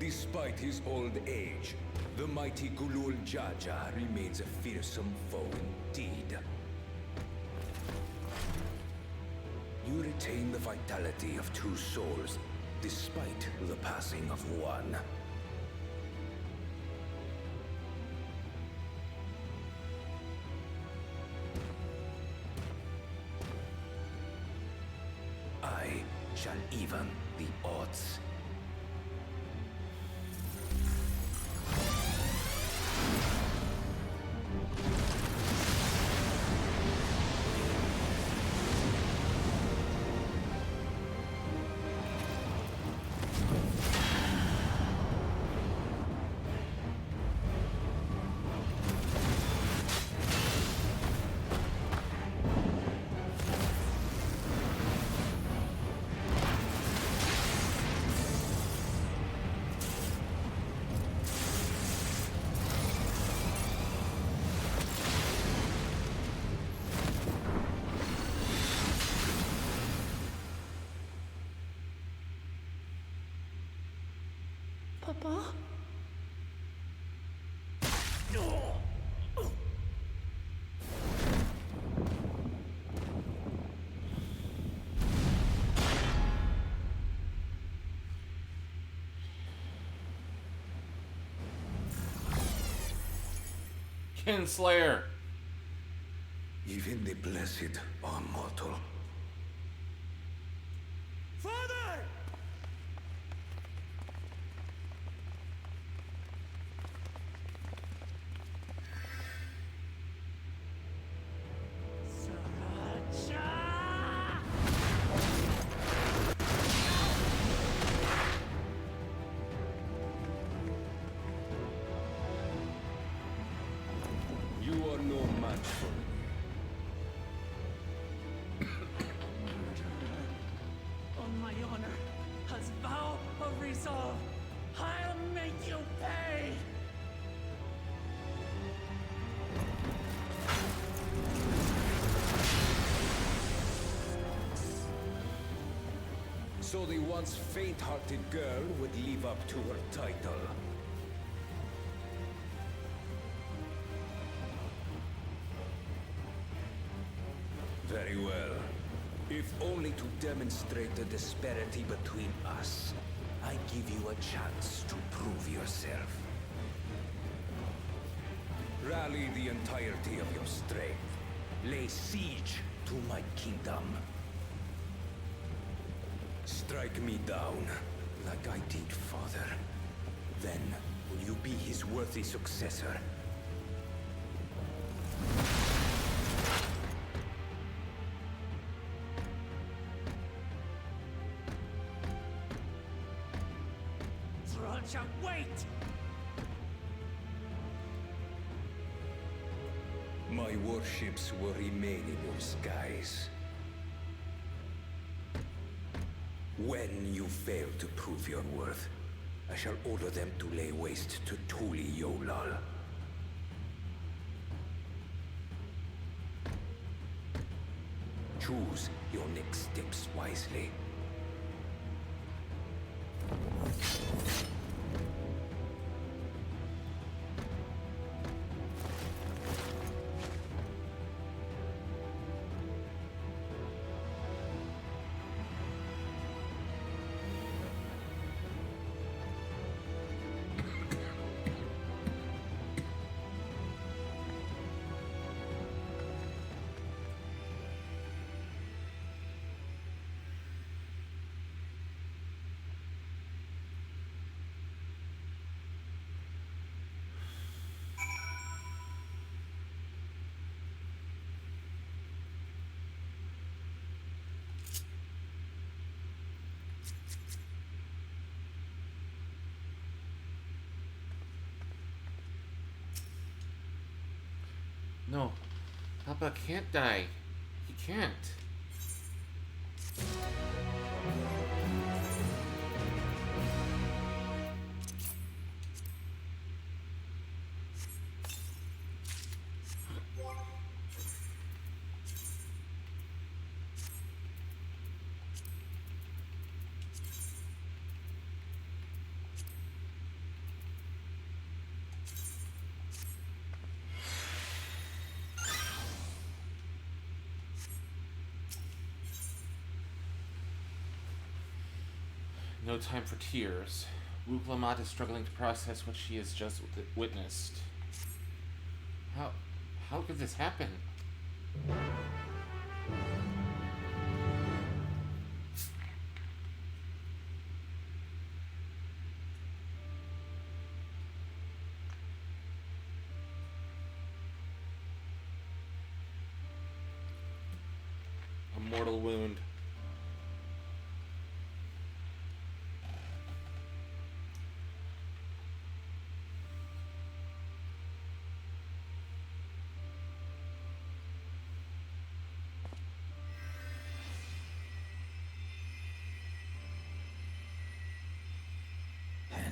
Despite his old age, the mighty Gulul Jaja remains a fearsome foe indeed. You retain the vitality of two souls, despite the passing of one. I shall even the odds. Papa? Kinslayer. Even the blessed are mortal. Father! You are no match for me. On my honor, as vow of resolve, I'll make you pay! So the once faint-hearted girl would live up to her title. Very well. If only to demonstrate the disparity between us, I give you a chance to prove yourself. Rally the entirety of your strength. Lay siege to my kingdom. Strike me down, like I did father. Then, will you be his worthy successor? Roger, wait! My warships will remain in your skies. When you fail to prove your worth, I shall order them to lay waste to Tural. Choose your next steps wisely. No, Papa can't die. He can't. No time for tears. Rook Lamont is struggling to process what she has just witnessed. How could this happen? A mortal wound.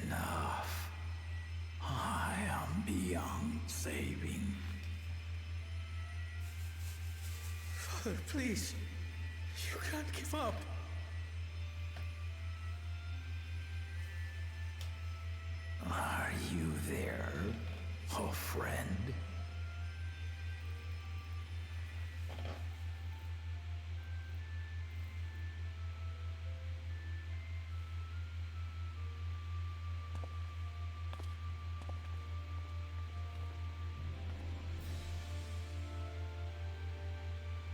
Enough. I am beyond saving. Father, please. You can't give up. Are you there, oh friend?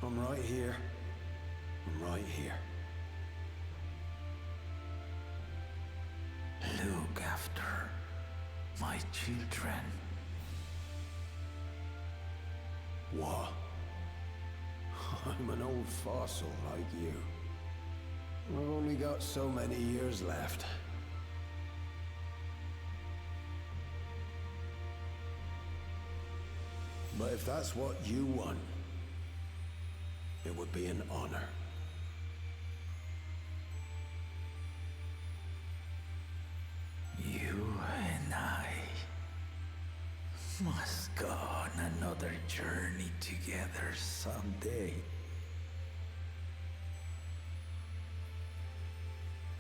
I'm right here. I'm right here. Look after my children. What? I'm an old fossil like you. I've only got so many years left. But if that's what you want, it would be an honor. You Must go on another journey together someday.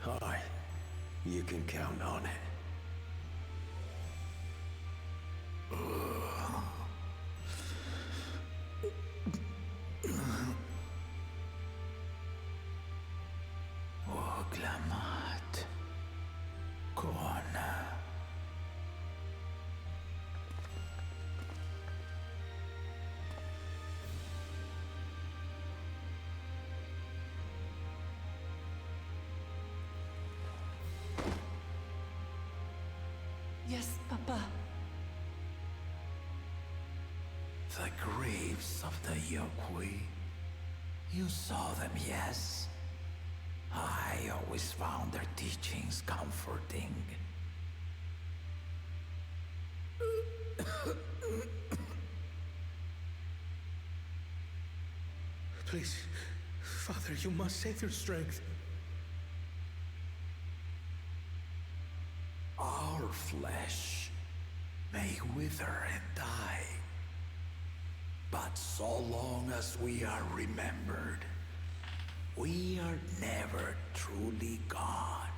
Aye, you can count on it. Oglamat. Kona. Yes, Papa. The graves of the Yokwi. You saw them, yes? I always found their teachings comforting. Please, Father, you must save your strength. Our flesh may wither and die, but so long as we are remembered, we are never truly gone.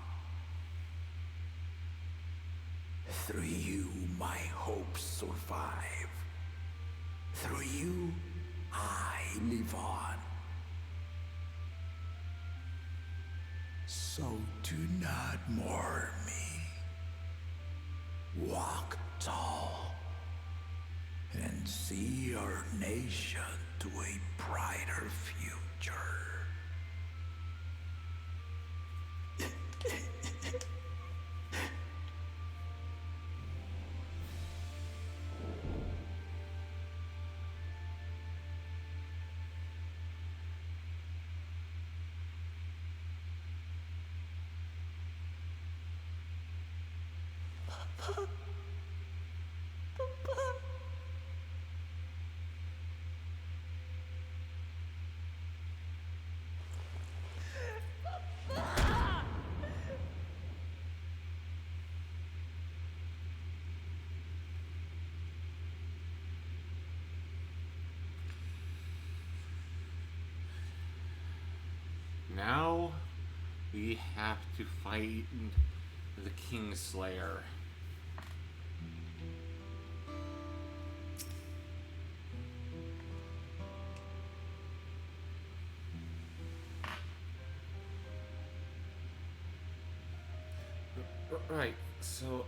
Through you, my hopes survive. Through you, I live on. So do not mourn me. Walk tall and see our nation to a brighter future. Now we have to fight the Kingslayer. Right, so,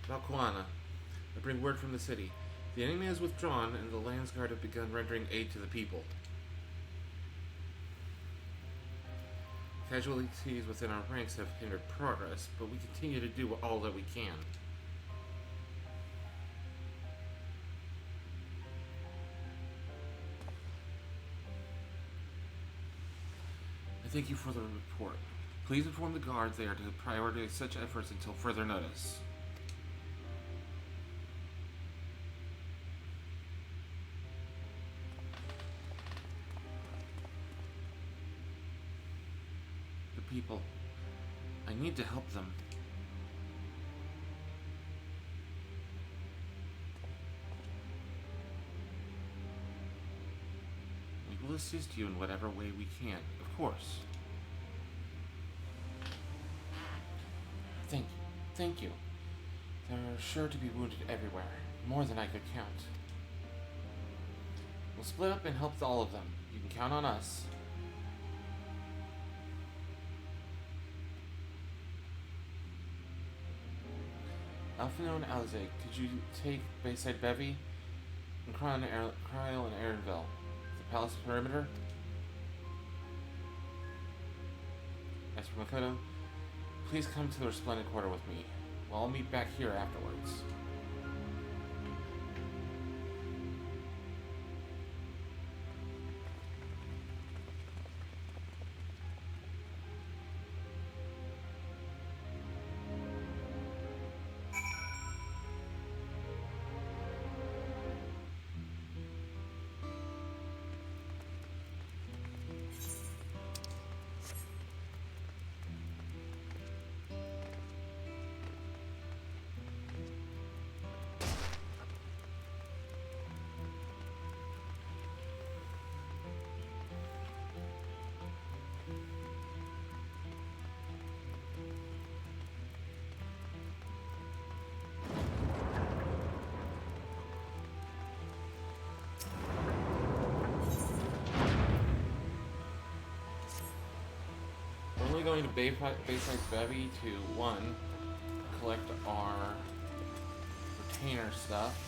Valkuana. I bring word from the city. The enemy has withdrawn, and the Landsguard have begun rendering aid to the people. Casualties within our ranks have hindered progress, but we continue to do all that we can. I thank you for the report. Please inform the guards they are to prioritize such efforts until further notice. People. I need to help them. We will assist you in whatever way we can, of course. Thank you. There are sure to be wounded everywhere, more than I could count. We'll split up and help all of them. You can count on us. Alphino and Alize, could you take Bayside Bevy and Cryle and Aaronville? The palace perimeter? As for Makoto, please come to the Resplendent Quarter with me. Well, I'll meet back here afterwards. probably going to Bayside Bevy to, one, collect our retainer stuff.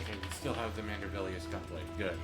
Okay, we still have the Mandervillius gunblade. Good.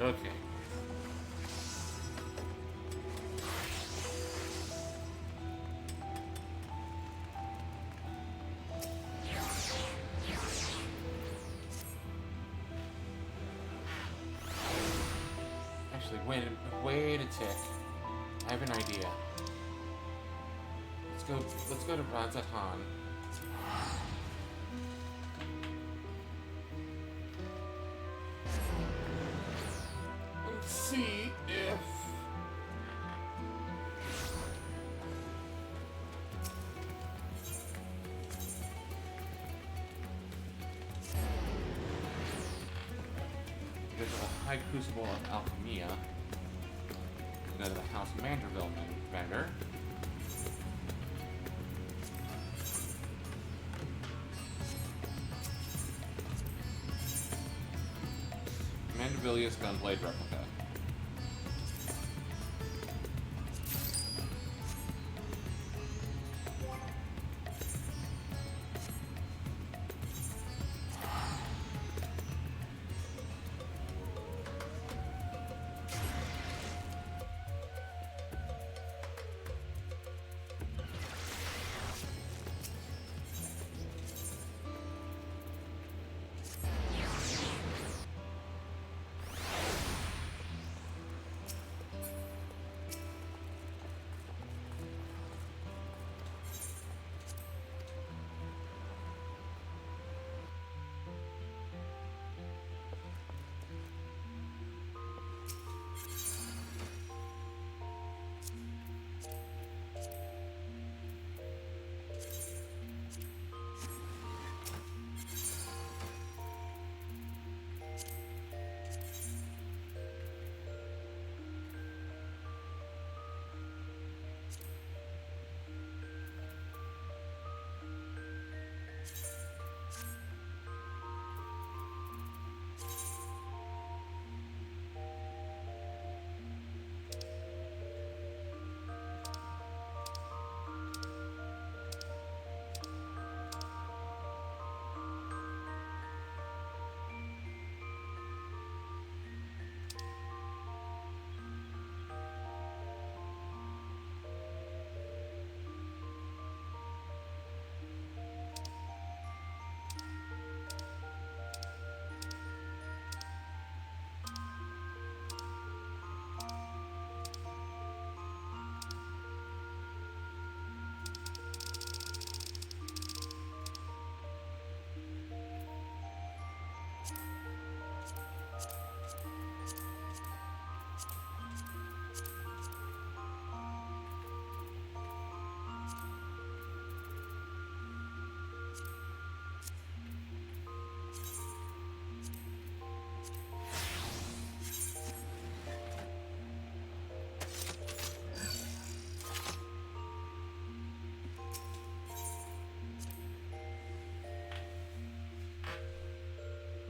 Okay. Actually, wait a tick. I have an idea. Let's go to Razatan. See if there's a high crucible of Alchemia. Go to the House Manderville vendor. Mandervillius gunblade replica.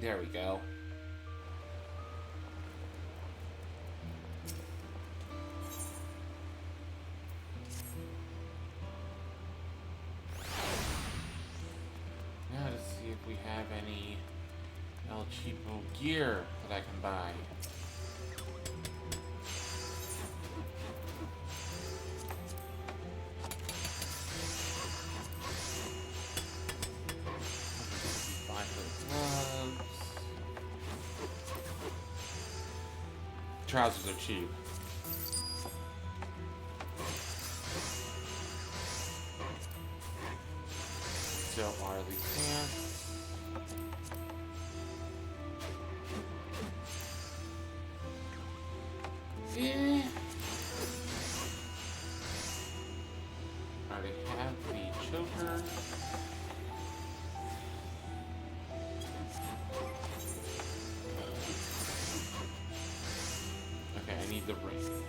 There we go. Now to see if we have any El Cheapo gear that I can buy. Trousers are cheap. So are the pants. Eh. I already have the choker. Okay, I need the ring.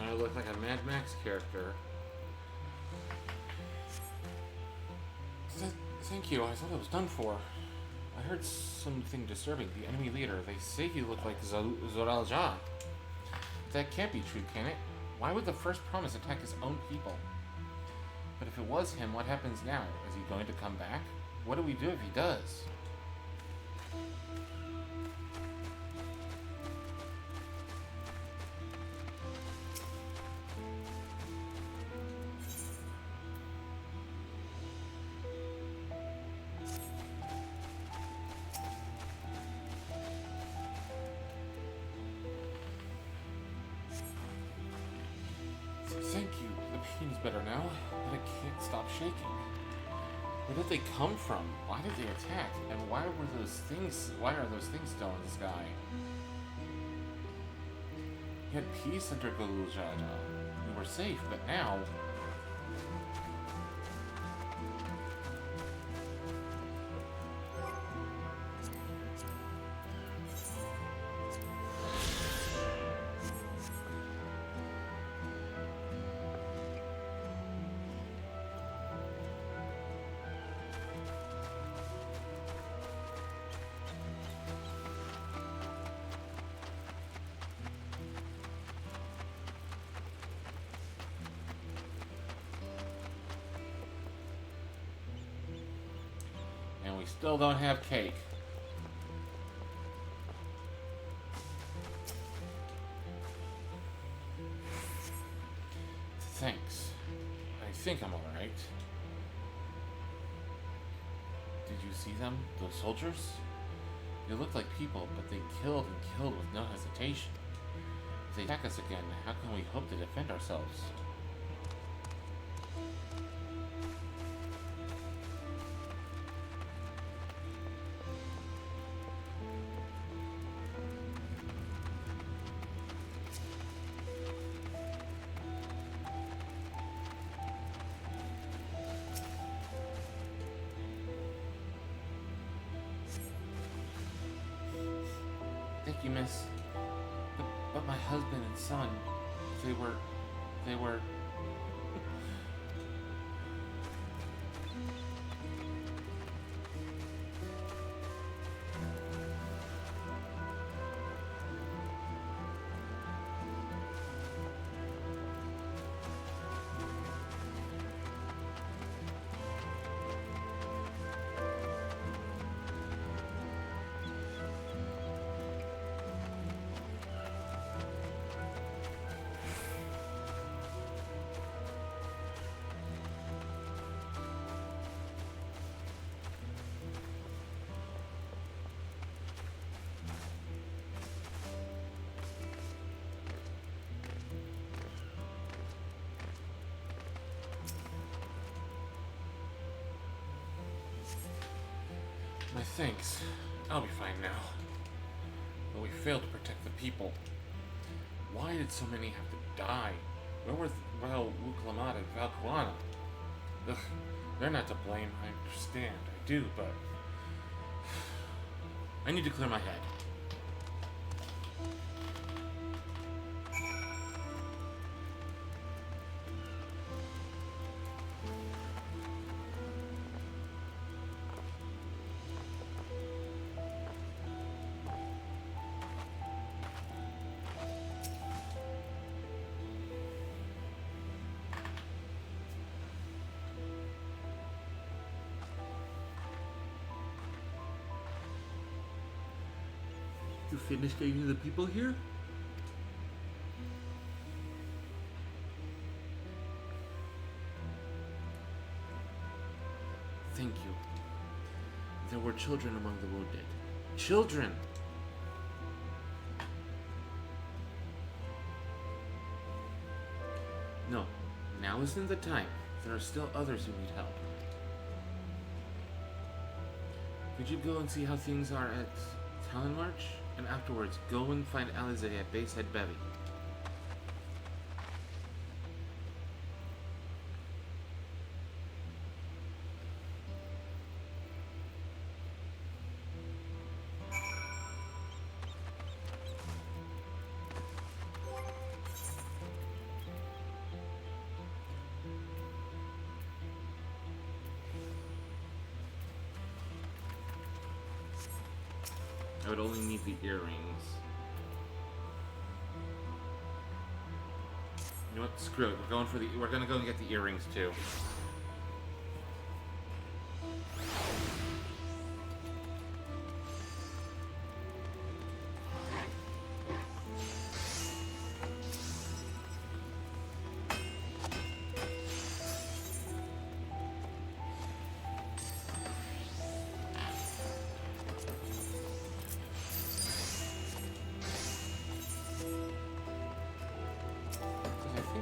I look like a Mad Max character. Thank you. I thought it was done for. I heard something disturbing. The enemy leader. They say he looked like Zoral Ja. That can't be true, can it? Why would the first promise attack his own people? But if it was him, what happens now? Is he going to come back? What do we do if he does? Thank you. The pain's better now, but I can't stop shaking. Where did they come from? Why did they attack? And why are those things still in the sky? We had peace under Galujada. We were safe, but now... And we still don't have cake. Thanks. I think I'm alright. Did you see them? Those soldiers? They looked like people, but they killed and killed with no hesitation. If they attack us again, how can we hope to defend ourselves? Thank you, miss. But my husband and son, they were... My thanks. I'll be fine now. But we failed to protect the people. Why did so many have to die? Where were Wuklamat and Valkuana? Ugh, they're not to blame, I understand. I do, but... I need to clear my head. You finished getting the people here? Thank you. There were children among the wounded. Children! No, now isn't the time. There are still others who need help. Could you go and see how things are at Talonmarch? And afterwards, go and find Alize at Basehead Bevy. I would only need the earrings. You know what? Screw it. We're gonna go and get the earrings too.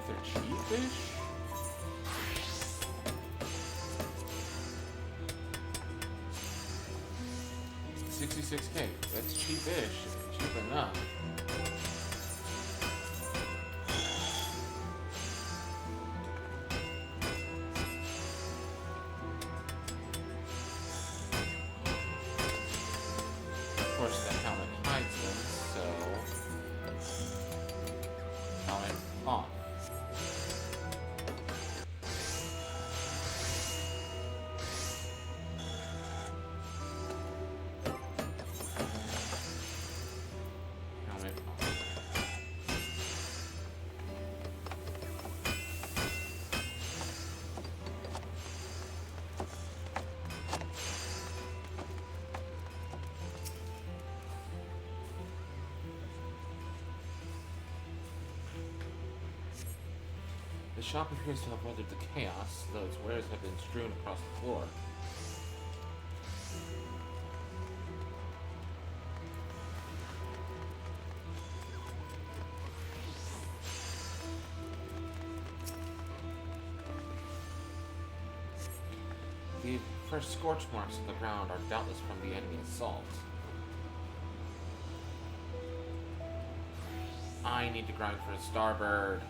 They're cheapish. $66K. That's cheapish. Cheap enough. Of course, that helmet hides them, so helmet off. The shop appears to have weathered the chaos, though its wares have been strewn across the floor. The first scorch marks on the ground are doubtless from the enemy assault. I need to grind for a starboard.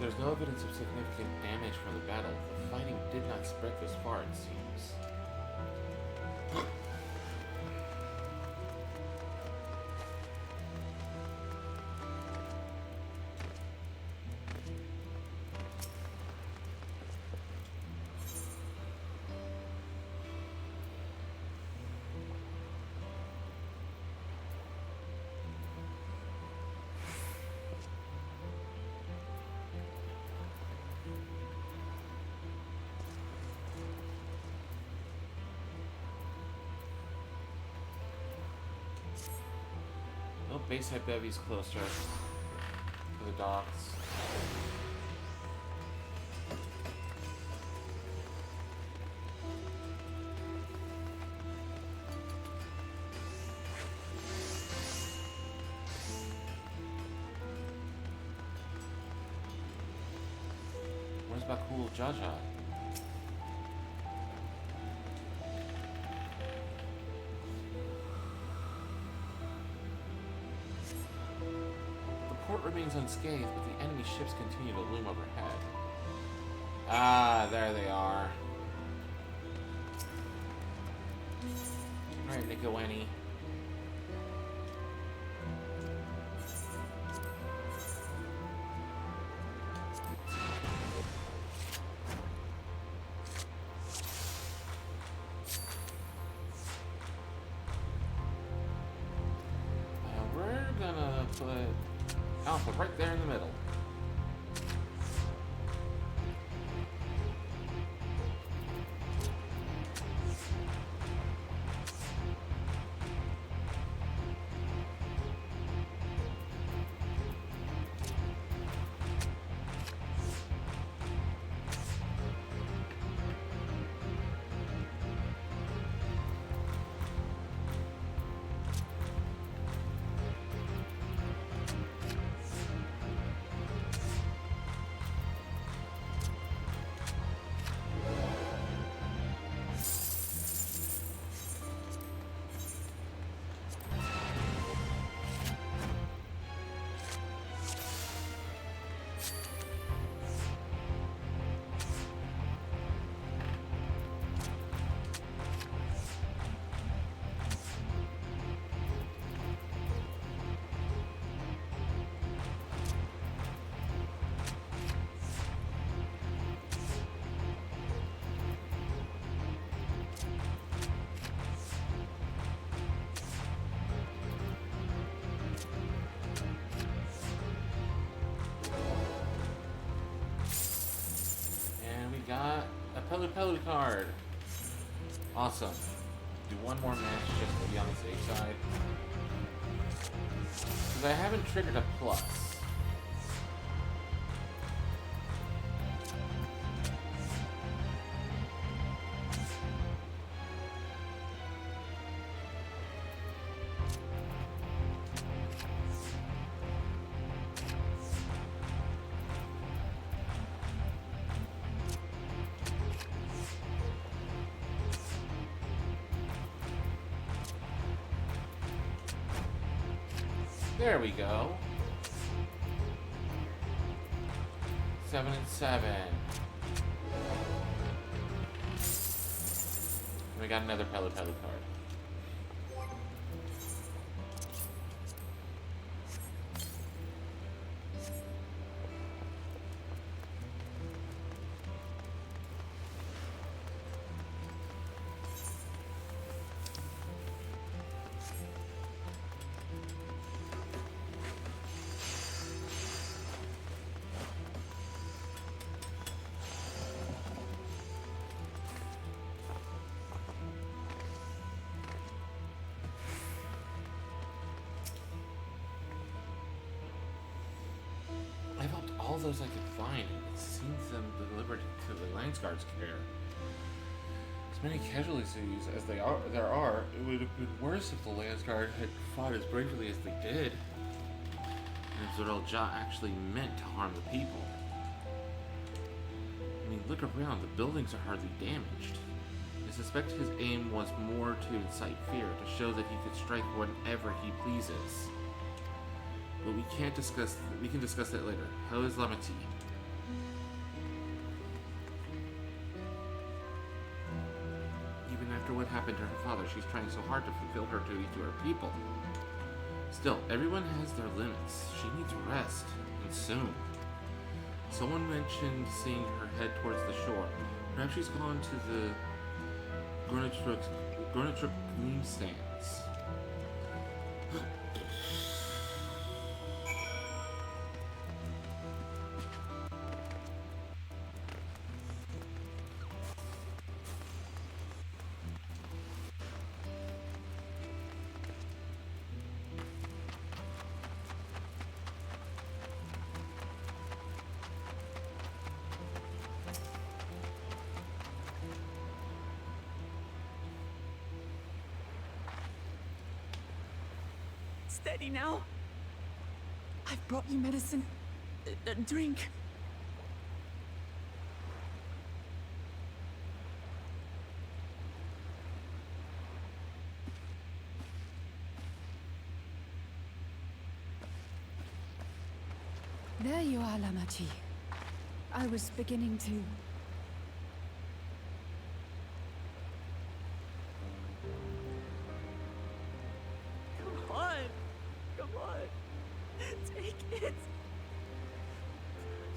There's no evidence of significant damage from the battle. The fighting did not spread this far, it seems. Oh, Bayside Bevy's closer to the docks. Where's Bakul Jaja? The port remains unscathed, but the enemy ships continue to loom overhead. Ah, there they are. Alright, Nicoweni. We're gonna put Alpha right there in the middle. another Pellet card. Awesome. Do one more match just to be on the safe side. Because I haven't triggered a plus. There we go. 7 and 7. And we got another Pellet card. I've helped all those I could find, and it seems them delivered to the Langsguard's care. As many casualties as there are, it would have been worse if the Langsguard had fought as bravely as they did. And if Tural actually meant to harm the people. I mean, look around, the buildings are hardly damaged. I suspect his aim was more to incite fear, to show that he could strike whenever he pleases. But we can discuss that later. How is Lamati? Even after what happened to her father, she's trying so hard to fulfill her duty to her people. Still, everyone has their limits. She needs rest, and soon. Someone mentioned seeing her head towards the shore. Perhaps she's gone to the Gornatruk Moon Stands. Steady now. I've brought you medicine. A drink. There you are, Lamati. I was beginning to... Come on. Come on. Take it.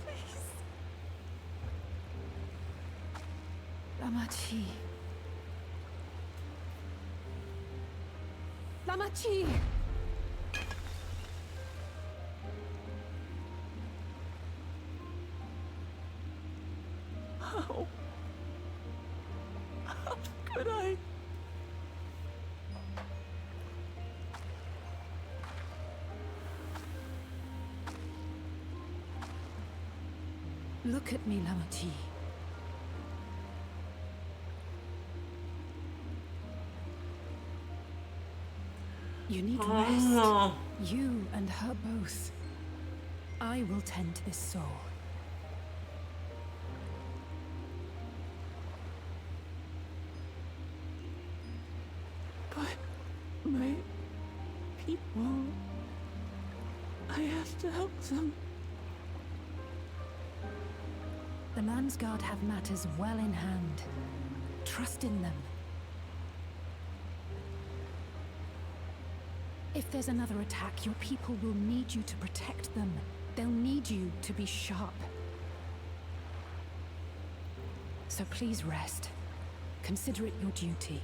Please. Lamati. Lamati! How? How could I? Look at me, Lamati. You need rest. You and her both. I will tend to this soul. But my people, I have to help them. The Landsguard have matters well in hand. Trust in them. If there's another attack, your people will need you to protect them. They'll need you to be sharp. So please rest. Consider it your duty.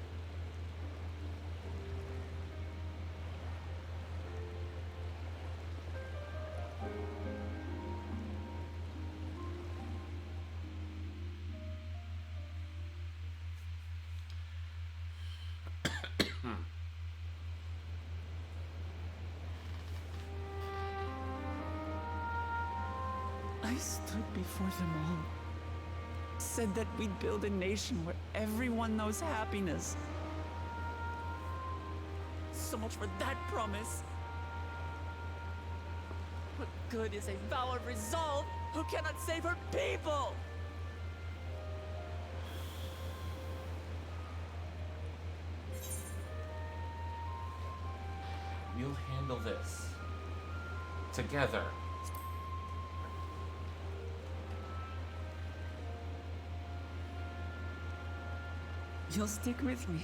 I stood before them all. Said that we'd build a nation where everyone knows happiness. So much for that promise. What good is a vow of resolve who cannot save her people? We'll handle this. Together. You'll stick with me.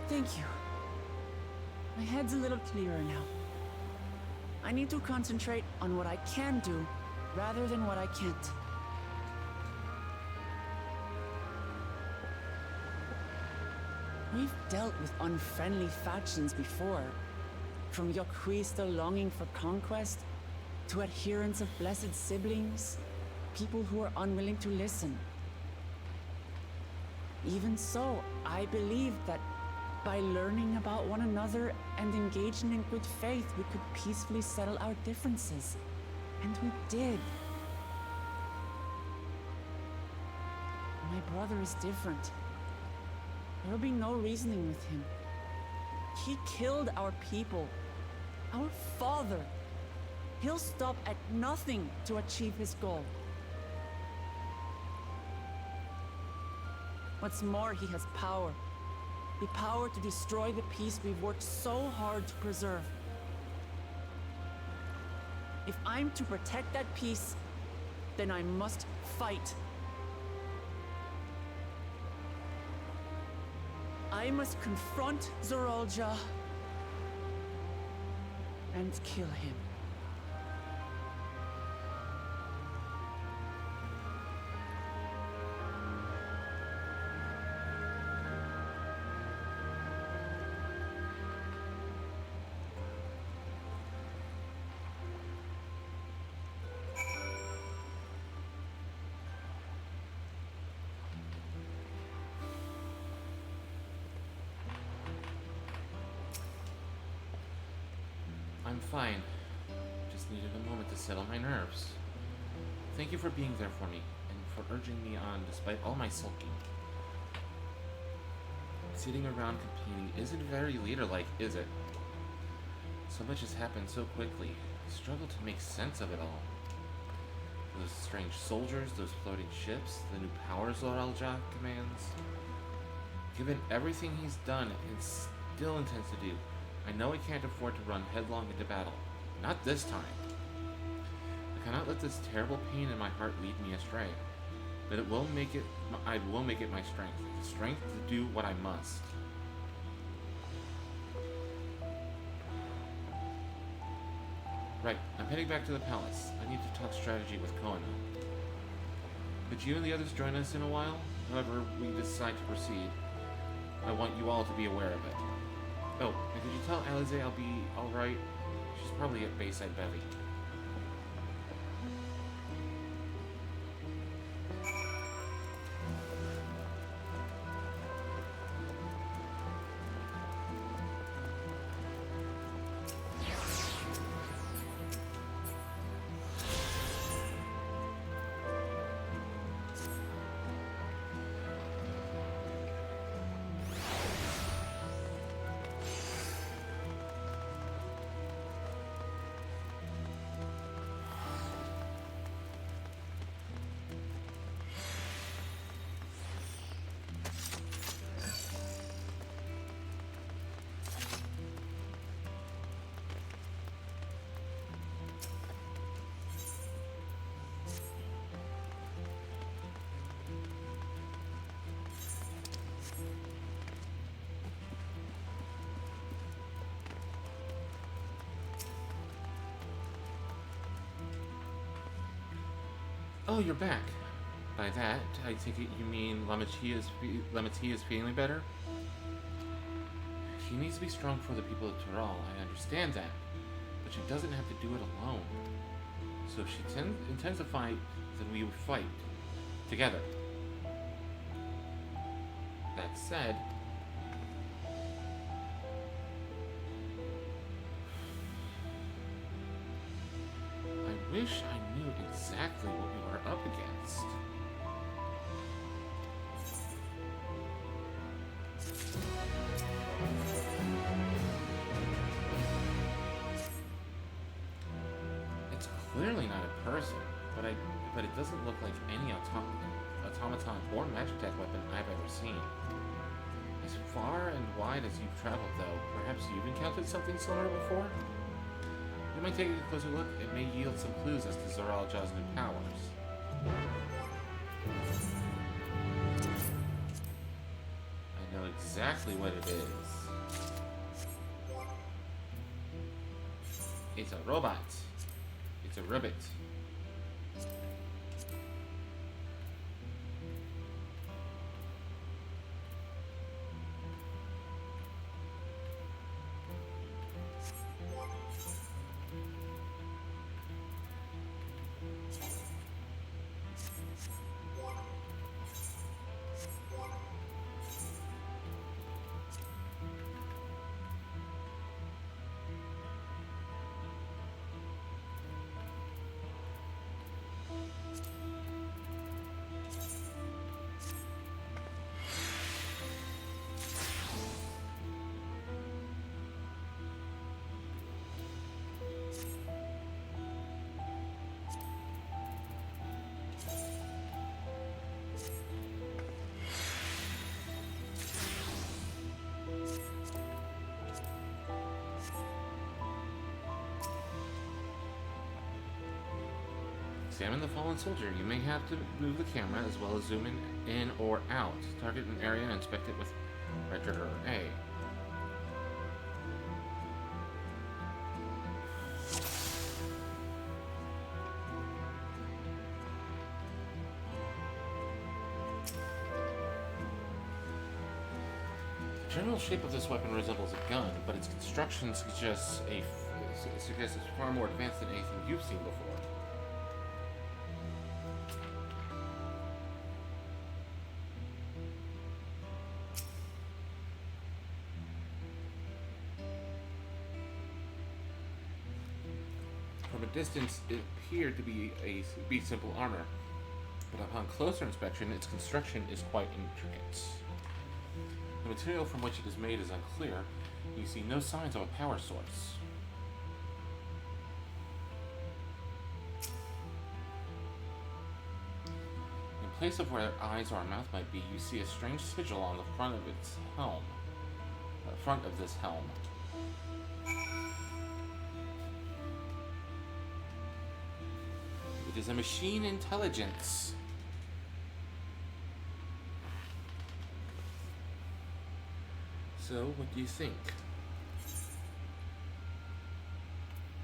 Thank you. My head's a little clearer now. I need to concentrate on what I can do rather than what I can't. We've dealt with unfriendly factions before. From Yokwista longing for conquest, to adherents of blessed siblings, people who are unwilling to listen. Even so, I believe that by learning about one another and engaging in good faith, we could peacefully settle our differences. And we did. My brother is different. There will be no reasoning with him. He killed our people, our father. He'll stop at nothing to achieve his goal. What's more, he has power. The power to destroy the peace we've worked so hard to preserve. If I'm to protect that peace, then I must fight. I must confront Zorolja and kill him. I'm fine. Just needed a moment to settle my nerves. Thank you for being there for me, and for urging me on despite all my sulking. Sitting around complaining isn't very leader-like, is it? So much has happened so quickly. I struggle to make sense of it all. Those strange soldiers, those floating ships, the new powers Zoralja commands. Given everything he's done and still intends to do, I know I can't afford to run headlong into battle. Not this time. I cannot let this terrible pain in my heart lead me astray. But I will make it my strength. The strength to do what I must. Right, I'm heading back to the palace. I need to talk strategy with Koana. Could you and the others join us in a while? However we decide to proceed, I want you all to be aware of it. Oh, and could you tell Alize I'll be alright? She's probably at Bayside Bevy. Oh, you're back. By that, I take it you mean Lamatia is feeling better? She needs to be strong for the people of Tural, I understand that. But she doesn't have to do it alone. So if she intends to fight, then we will fight. Together. That said, wish I knew exactly what we were up against. It's clearly not a person, but it doesn't look like any automaton or Magitech weapon I've ever seen. As far and wide as you've traveled, though, perhaps you've encountered something similar before? You might take a closer look. It may yield some clues as to Tural Jaw's new powers. I know exactly what it is. It's a robot. It's a ribbit. Examine the fallen soldier. You may have to move the camera as well as zoom in or out. Target an area and inspect it with right trigger A. The general shape of this weapon resembles a gun, but its construction suggests it's far more advanced than anything you've seen before. From a distance, it appeared to be simple armor, but upon closer inspection, its construction is quite intricate. The material from which it is made is unclear. You see no signs of a power source. In place of where eyes or a mouth might be, you see a strange sigil on the front of its helm. Front of this helm. It is a machine intelligence. So, what do you think?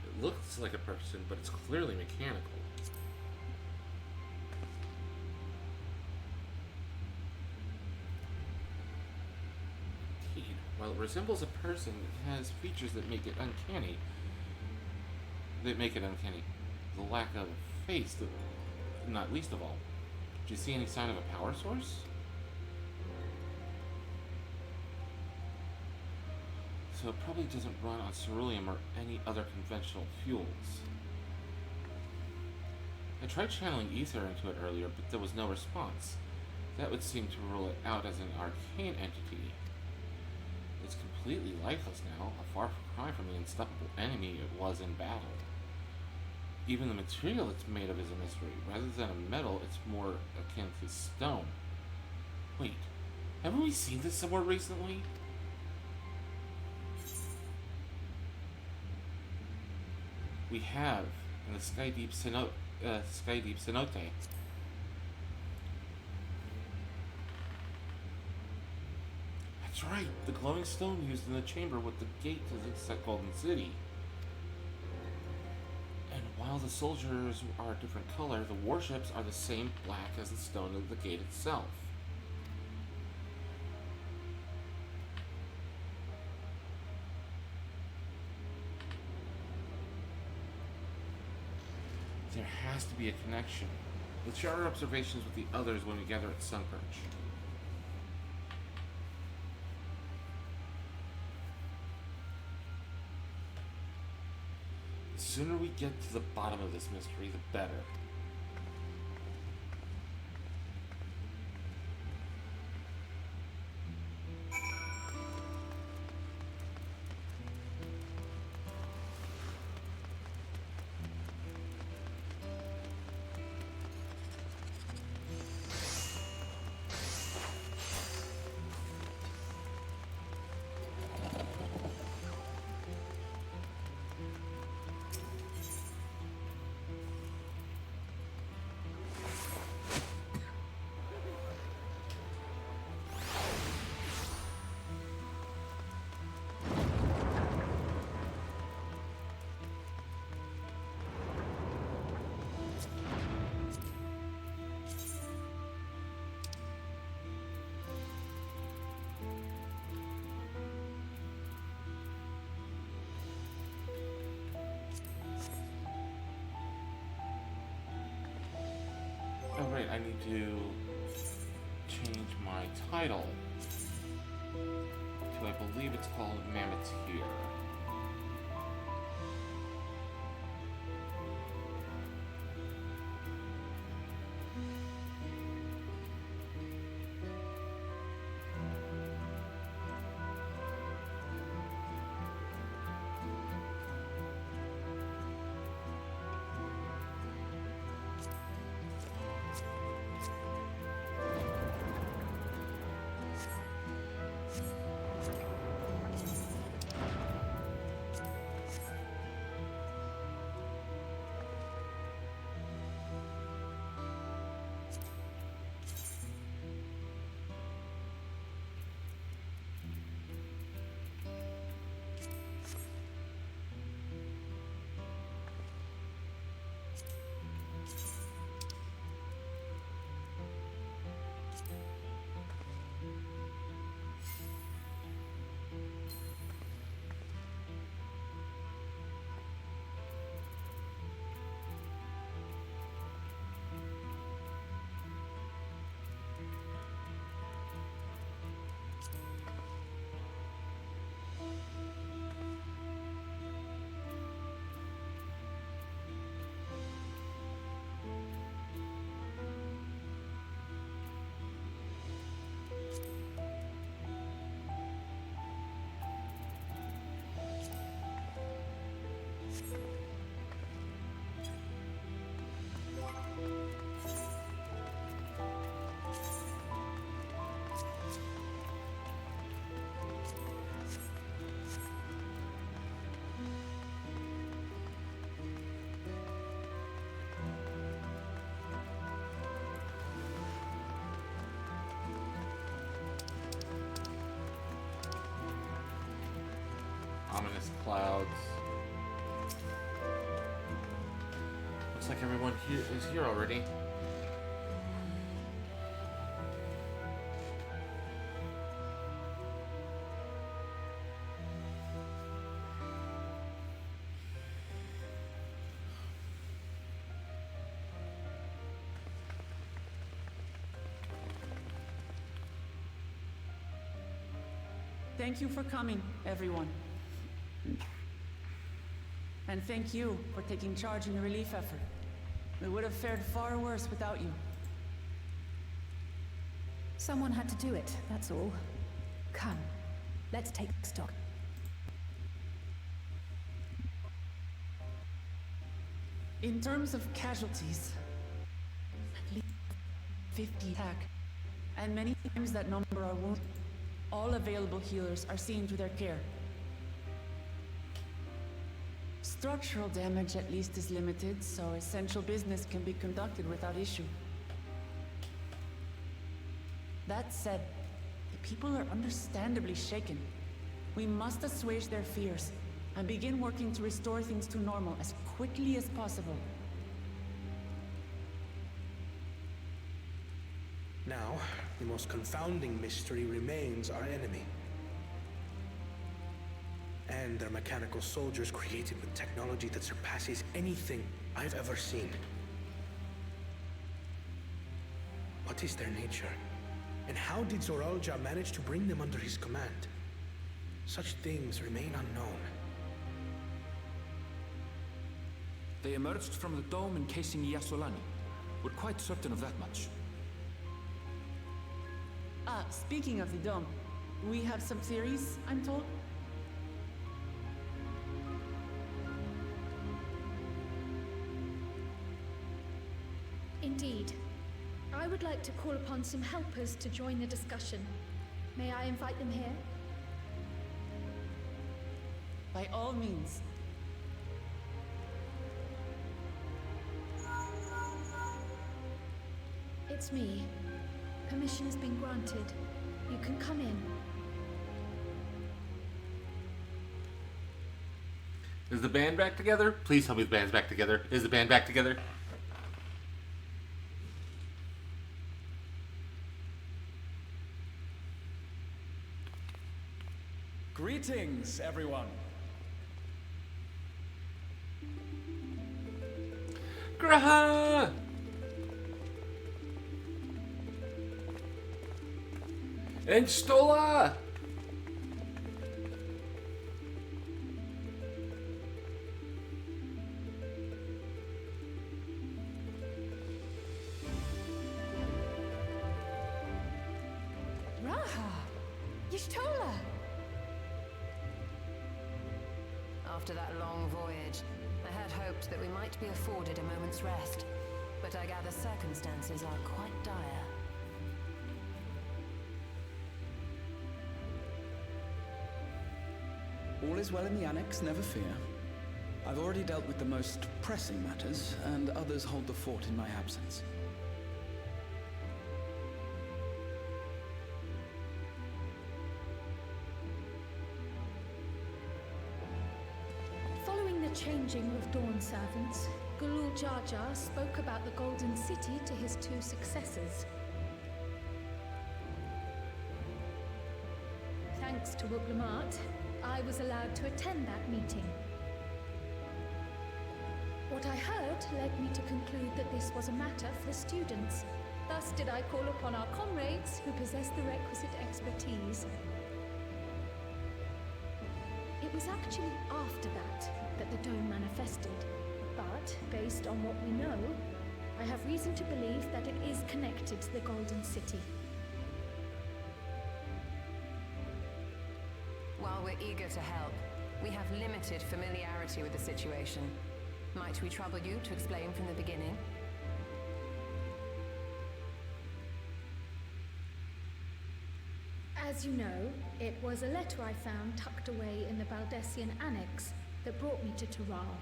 It looks like a person, but it's clearly mechanical. Indeed, while it resembles a person, it has features that make it uncanny. The lack of face, not least of all. Do you see any sign of a power source? So it probably doesn't run on ceruleum or any other conventional fuels. I tried channeling ether into it earlier, but there was no response. That would seem to rule it out as an arcane entity. It's completely lifeless now, a far cry from the unstoppable enemy it was in battle. Even the material it's made of is a mystery. Rather than a metal, it's more akin to stone. Wait, haven't we seen this somewhere recently? We have, in the Skydeep Cenote. That's right, the glowing stone used in the chamber with the gate to the Golden City. And while the soldiers are a different color, the warships are the same black as the stone of the gate itself. There has to be a connection. Let's share our observations with the others when we gather at Sunperch. sooner we get to the bottom of this mystery, the better. Oh right, I need to change my title to, I believe it's called Mammotheer. Ominous clouds. Looks like everyone here is here already. Thank you for coming, everyone. And thank you for taking charge in the relief effort. We would have fared far worse without you. Someone had to do it, that's all. Come, let's take stock. In terms of casualties, at least 50 attack, and many times that number are wounded. All available healers are seen to their care. Structural damage at least is limited, so essential business can be conducted without issue. That said, the people are understandably shaken. We must assuage their fears and begin working to restore things to normal as quickly as possible. Now, the most confounding mystery remains our enemy. And their mechanical soldiers created with technology that surpasses anything I've ever seen. What is their nature? And how did Zoralja manage to bring them under his command? Such things remain unknown. They emerged from the dome encasing Yasolani. We're quite certain of that much. Speaking of the dome, we have some theories, I'm told. Indeed. I would like to call upon some helpers to join the discussion. May I invite them here? By all means. It's me. Permission has been granted. You can come in. Is the band back together? Please tell me the band's back together. Is the band back together? Greetings, everyone. Graha! And Stola! Raha! Y'shtola! After that long voyage, I had hoped that we might be afforded a moment's rest. But I gather circumstances are quite dire. All is well in the Annex, never fear. I've already dealt with the most pressing matters, and others hold the fort in my absence. Following the changing of Dawn servants, Gulul Jar Jar spoke about the Golden City to his two successors. Thanks to Wuglamat, I was allowed to attend that meeting. What I heard led me to conclude that this was a matter for the students. Thus did I call upon our comrades who possess the requisite expertise. It was actually after that the dome manifested. But, based on what we know, I have reason to believe that it is connected to the Golden City. While we're eager to help, we have limited familiarity with the situation. Might we trouble you to explain from the beginning? As you know, it was a letter I found tucked away in the Baldessian Annex that brought me to Tural.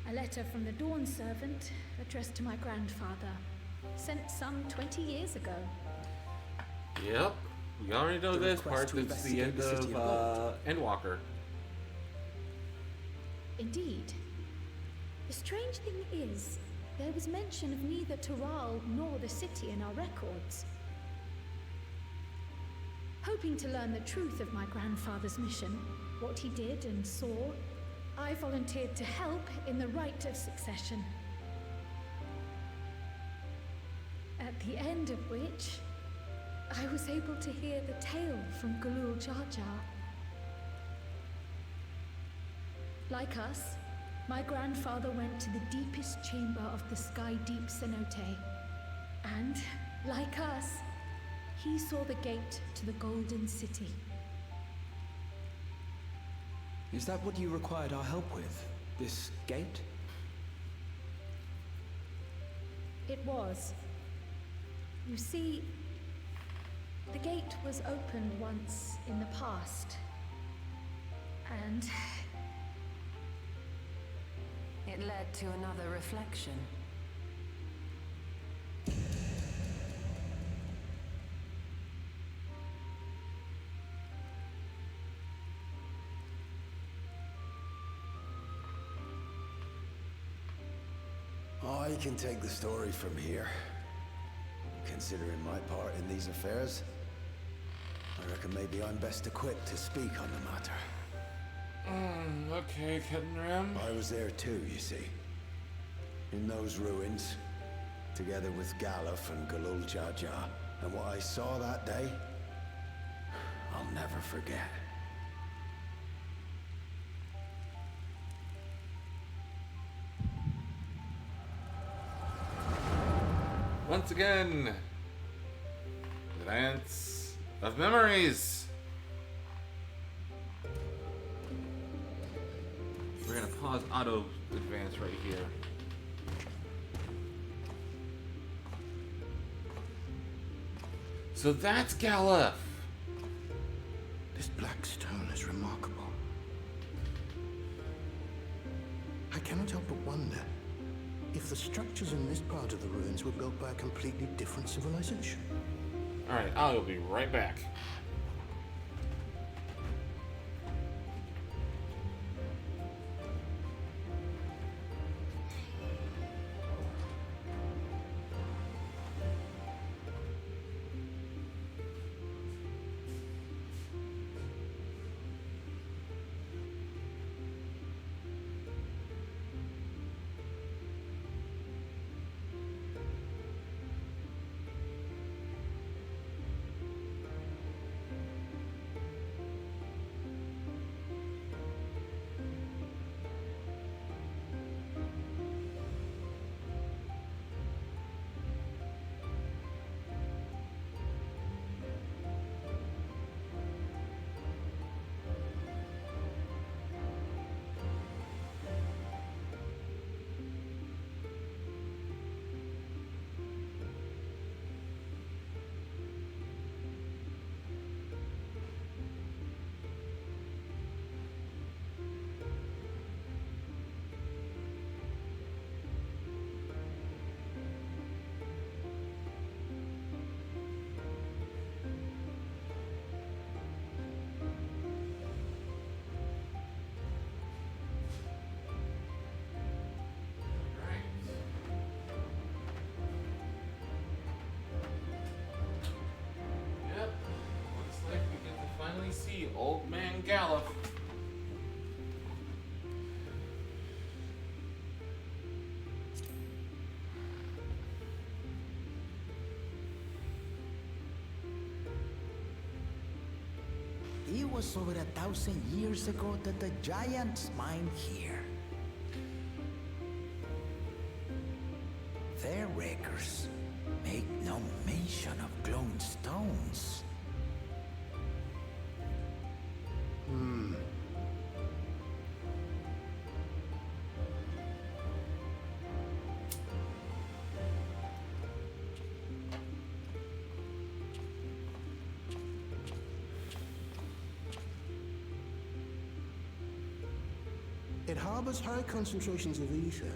A letter from the Dawn servant addressed to my grandfather, sent some 20 years ago. Yep, we already know this part. It's the end of Endwalker. Indeed. The strange thing is, there was mention of neither Tural nor the city in our records. Hoping to learn the truth of my grandfather's mission, what he did and saw, I volunteered to help in the rite of succession. At the end of which, I was able to hear the tale from Gulul Jar Jar. Like us, my grandfather went to the deepest chamber of the Sky Deep Cenote. And, like us, he saw the gate to the Golden City. Is that what you required our help with? This gate? It was. You see, the gate was opened once in the past. And it led to another reflection. I can take the story from here. Considering my part in these affairs, I reckon maybe I'm best equipped to speak on the matter. Okay, Kednram. I was there too, you see. In those ruins, together with Galuf and Gulul Jar Jar. And what I saw that day, I'll never forget. Once again, Advance of Memories. We're gonna pause auto advance right here. So that's Galef. This black stone is remarkable. I cannot help but wonder if the structures in this part of the ruins were built by a completely different civilization. Alright, I'll be right back. See Old Man Galef. It was over 1,000 years ago that the giants mined here. Their records make no mention of glowing stones. It harbors high concentrations of ether,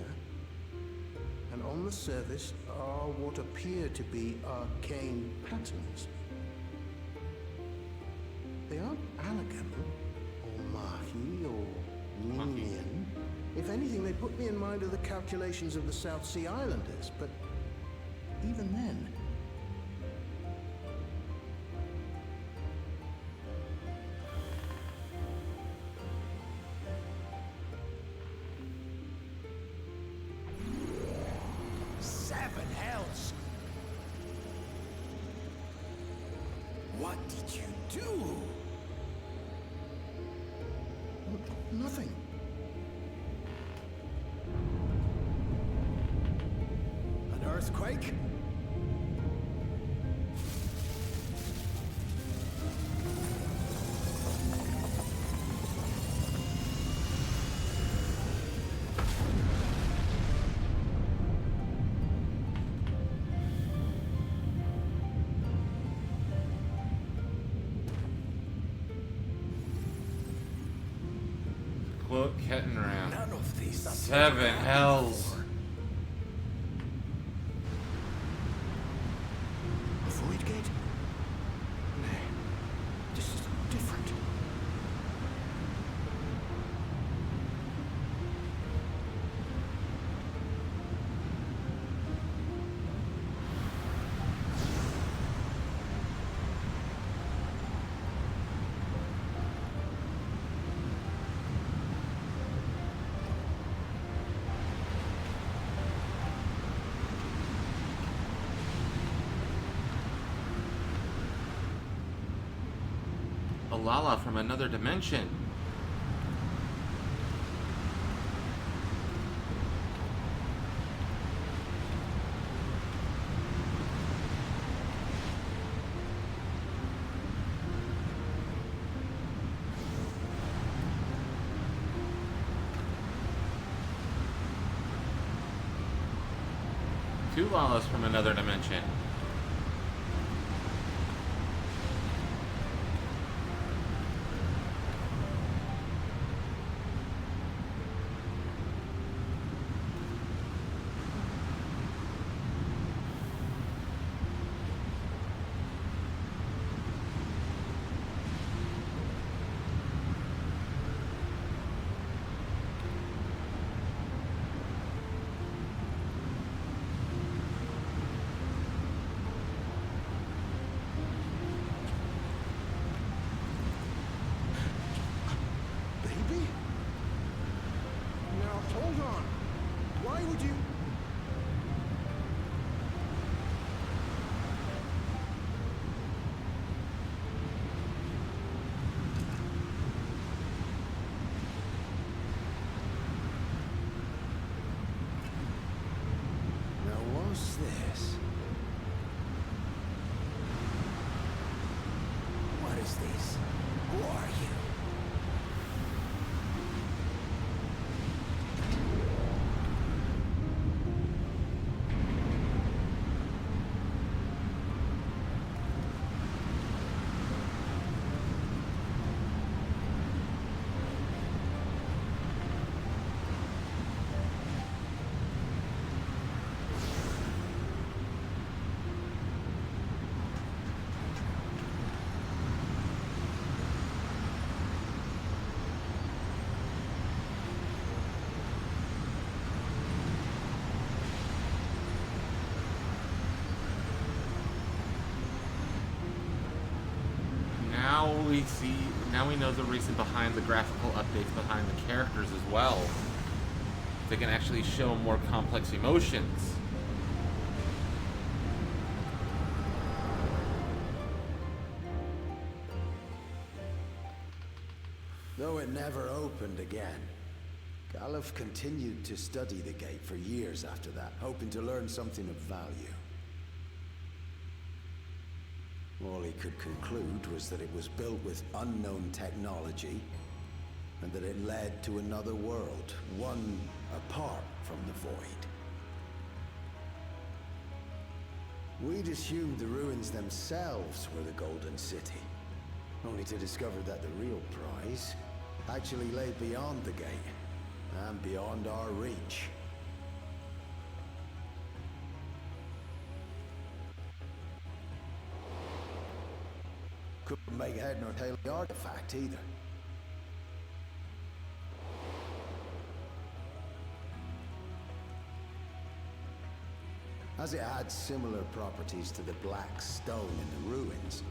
and on the surface are what appear to be arcane patterns. They aren't Alagam, or Mahi, or Minion. If anything, they put me in mind of the calculations of the South Sea Islanders, but even then... Seven hells! What did you do? Nothing. An earthquake? Quote Kettenram. None of these. Seven hells. A void gate? Nay, this is different. Lala from another dimension. do follow us from another dimension. Hold on. Why would you... Now what's this? What is this? Who are you? Now we know the reason behind the graphical updates behind the characters as well. They can actually show more complex emotions. Though it never opened again, Galuf continued to study the gate for years after that, hoping to learn something of value. All he could conclude was that it was built with unknown technology, and that it led to another world, one apart from the Void. We'd assumed the ruins themselves were the Golden City, only to discover that the real prize actually lay beyond the gate, and beyond our reach. Couldn't make head nor tail of the artifact either. As it had similar properties to the black stone in the ruins,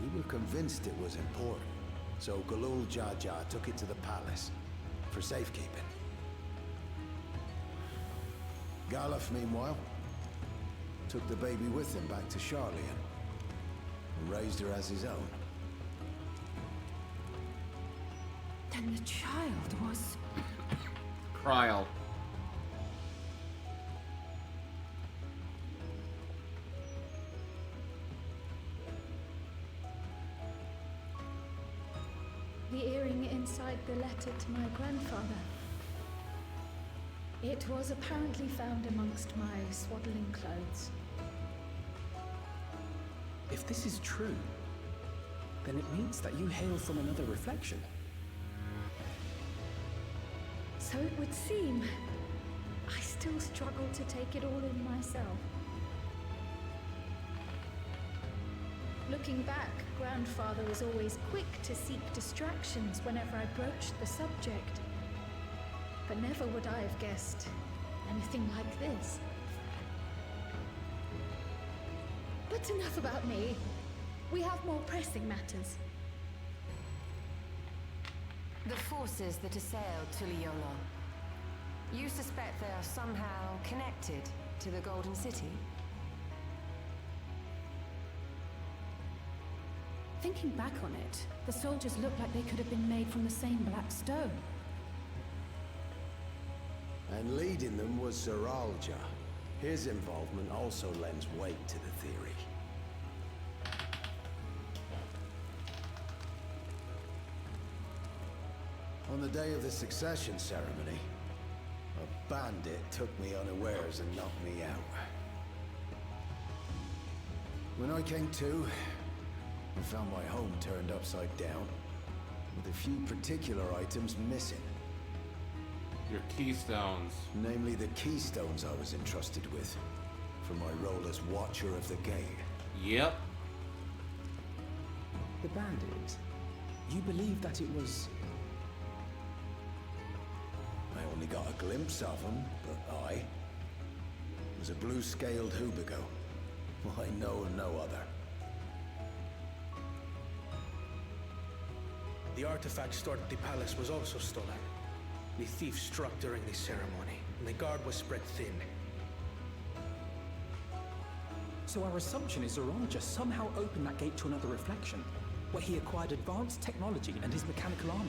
we were convinced it was important, so Galul Jaja took it to the palace for safekeeping. Galuf, meanwhile, took the baby with him back to Charlian and raised her as his own. Then the child was... Trial. The earring inside the letter to my grandfather. It was apparently found amongst my swaddling clothes. If this is true, then it means that you hail from another reflection. So it would seem. I still struggle to take it all in myself. Looking back, Grandfather was always quick to seek distractions whenever I broached the subject. But never would I have guessed anything like this. But enough about me. We have more pressing matters. The forces that assailed Tuliyola. You suspect they are somehow connected to the Golden City? Thinking back on it, the soldiers look like they could have been made from the same black stone. And leading them was Zeralja. His involvement also lends weight to the theory. On the day of the succession ceremony, a bandit took me unawares and knocked me out. When I came to, I found my home turned upside down, with a few particular items missing. Your keystones. Namely the keystones I was entrusted with, for my role as Watcher of the Gate. Yep. The bandit. You believe that it was... I only got a glimpse of him, but it was a blue-scaled Hubigo. I know of no other. The artifact stored at the palace was also stolen. The thief struck during the ceremony, and the guard was spread thin. So our assumption is Zoronja somehow opened that gate to another reflection, where he acquired advanced technology and his mechanical armor.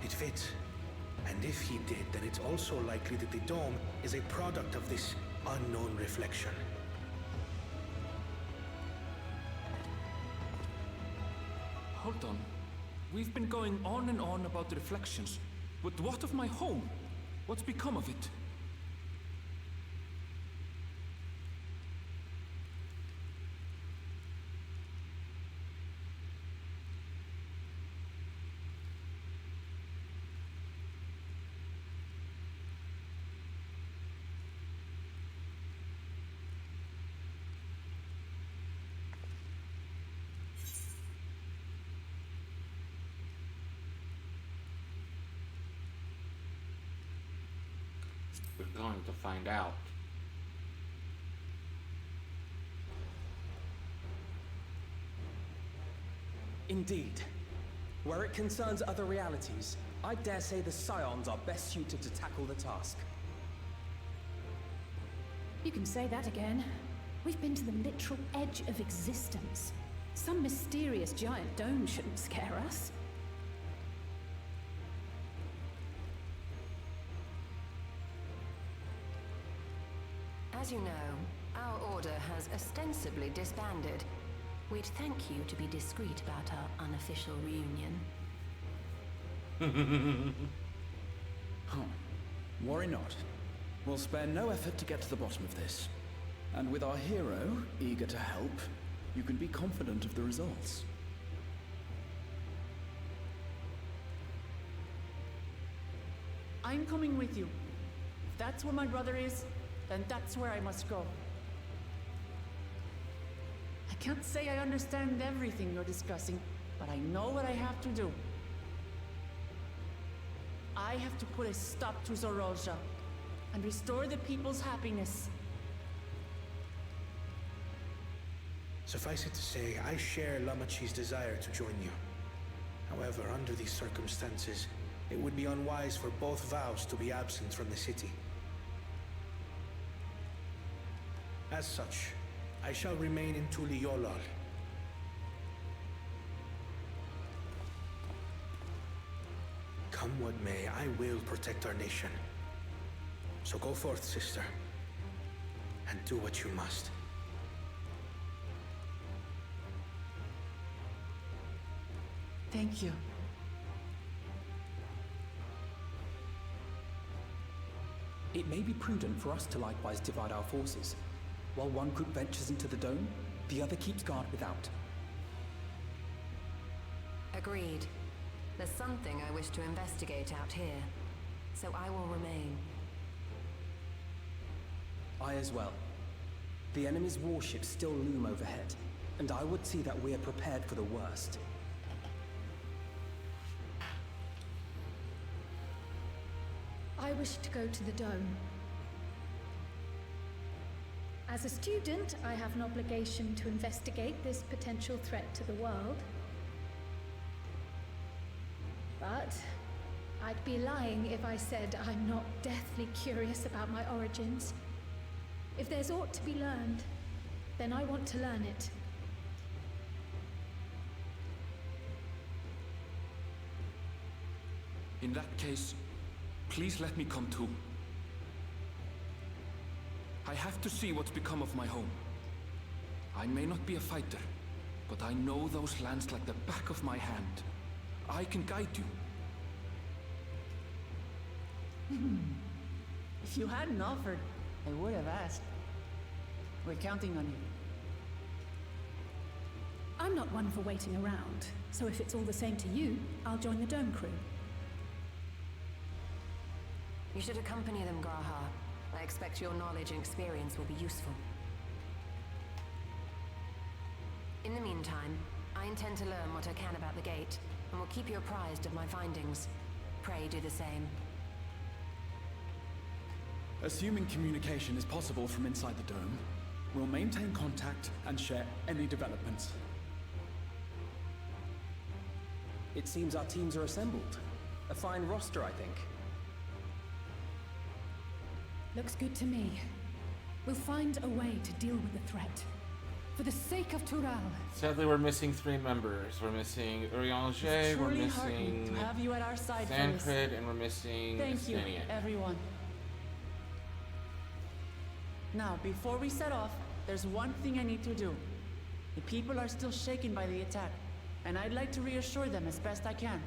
It fits. And if he did, then it's also likely that the dome is a product of this unknown reflection. Hold on. We've been going on and on about the reflections. But what of my home? What's become of it? We're going to find out. Indeed. Where it concerns other realities, I dare say the Scions are best suited to tackle the task. You can say that again. We've been to the literal edge of existence. Some mysterious giant dome shouldn't scare us. As you know, our order has ostensibly disbanded. We'd thank you to be discreet about our unofficial reunion. Worry not. We'll spare no effort to get to the bottom of this. And with our hero eager to help, you can be confident of the results. I'm coming with you. If that's where my brother is, then that's where I must go. I can't say I understand everything you're discussing, but I know what I have to do. I have to put a stop to Zoronja and restore the people's happiness. Suffice it to say, I share Lamachi's desire to join you. However, under these circumstances, it would be unwise for both vows to be absent from the city. As such, I shall remain in Tuliolol. Come what may, I will protect our nation. So go forth, sister, and do what you must. Thank you. It may be prudent for us to likewise divide our forces. While one group ventures into the dome, the other keeps guard without. Agreed. There's something I wish to investigate out here, so I will remain. I as well. The enemy's warships still loom overhead, and I would see that we are prepared for the worst. I wish to go to the dome. As a student, I have an obligation to investigate this potential threat to the world. But I'd be lying if I said I'm not deathly curious about my origins. If there's aught to be learned, then I want to learn it. In that case, please let me come too. I have to see what's become of my home. I may not be a fighter, but I know those lands like the back of my hand. I can guide you. If you hadn't offered, I would have asked. We're counting on you. I'm not one for waiting around, so if it's all the same to you, I'll join the Dome crew. You should accompany them, Graha. I expect your knowledge and experience will be useful. In the meantime, I intend to learn what I can about the gate, and will keep you apprised of my findings. Pray do the same. Assuming communication is possible from inside the dome, we'll maintain contact and share any developments. It seems our teams are assembled. A fine roster, I think. Looks good to me. We'll find a way to deal with the threat. For the sake of Tural. Sadly, we're missing 3 members. We're missing Urianger, It's we're truly heartening missing to have you at our side for this. Thancred, and we're missing Thank you, Staniak. everyone. Now, before we set off, there's one thing I need to do. The people are still shaken by the attack, and I'd like to reassure them as best I can.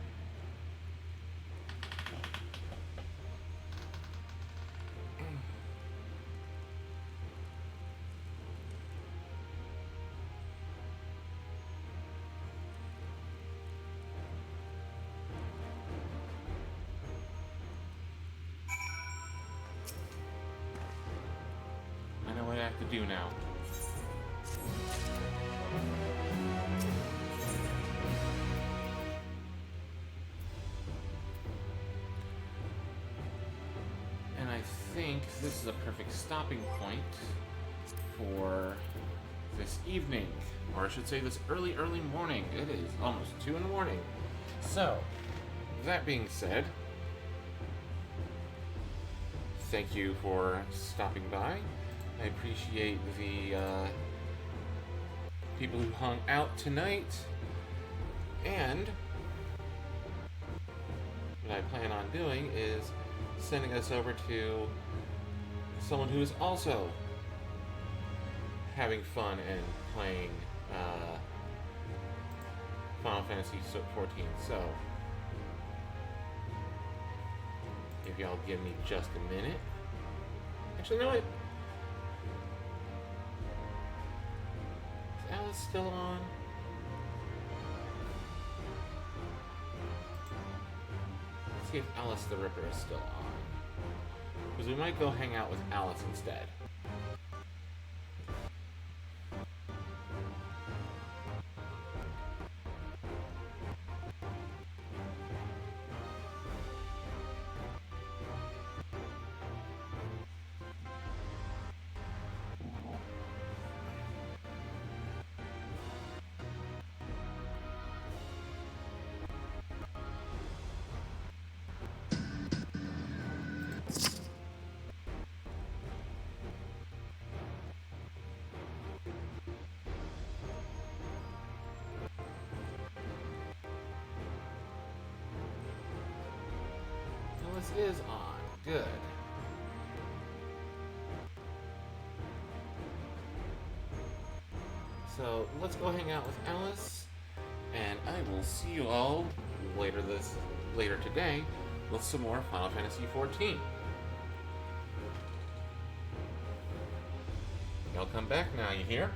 I know what I have to do now. And I think this is a perfect stopping point for this evening. Or I should say this early morning. It is almost 2 in the morning. So, that being said, thank you for stopping by. I appreciate the people who hung out tonight. And what I plan on doing is sending us over to someone who is also having fun and playing Final Fantasy XIV. So, if y'all give me just a minute. Actually, you know what? Is Alice still on? Let's see if Alice the Ripper is still on. Because we might go hang out with Alice instead. Is on. Good. So let's go hang out with Alice, and I will see you all later today with some more Final Fantasy XIV. Y'all come back now, you hear?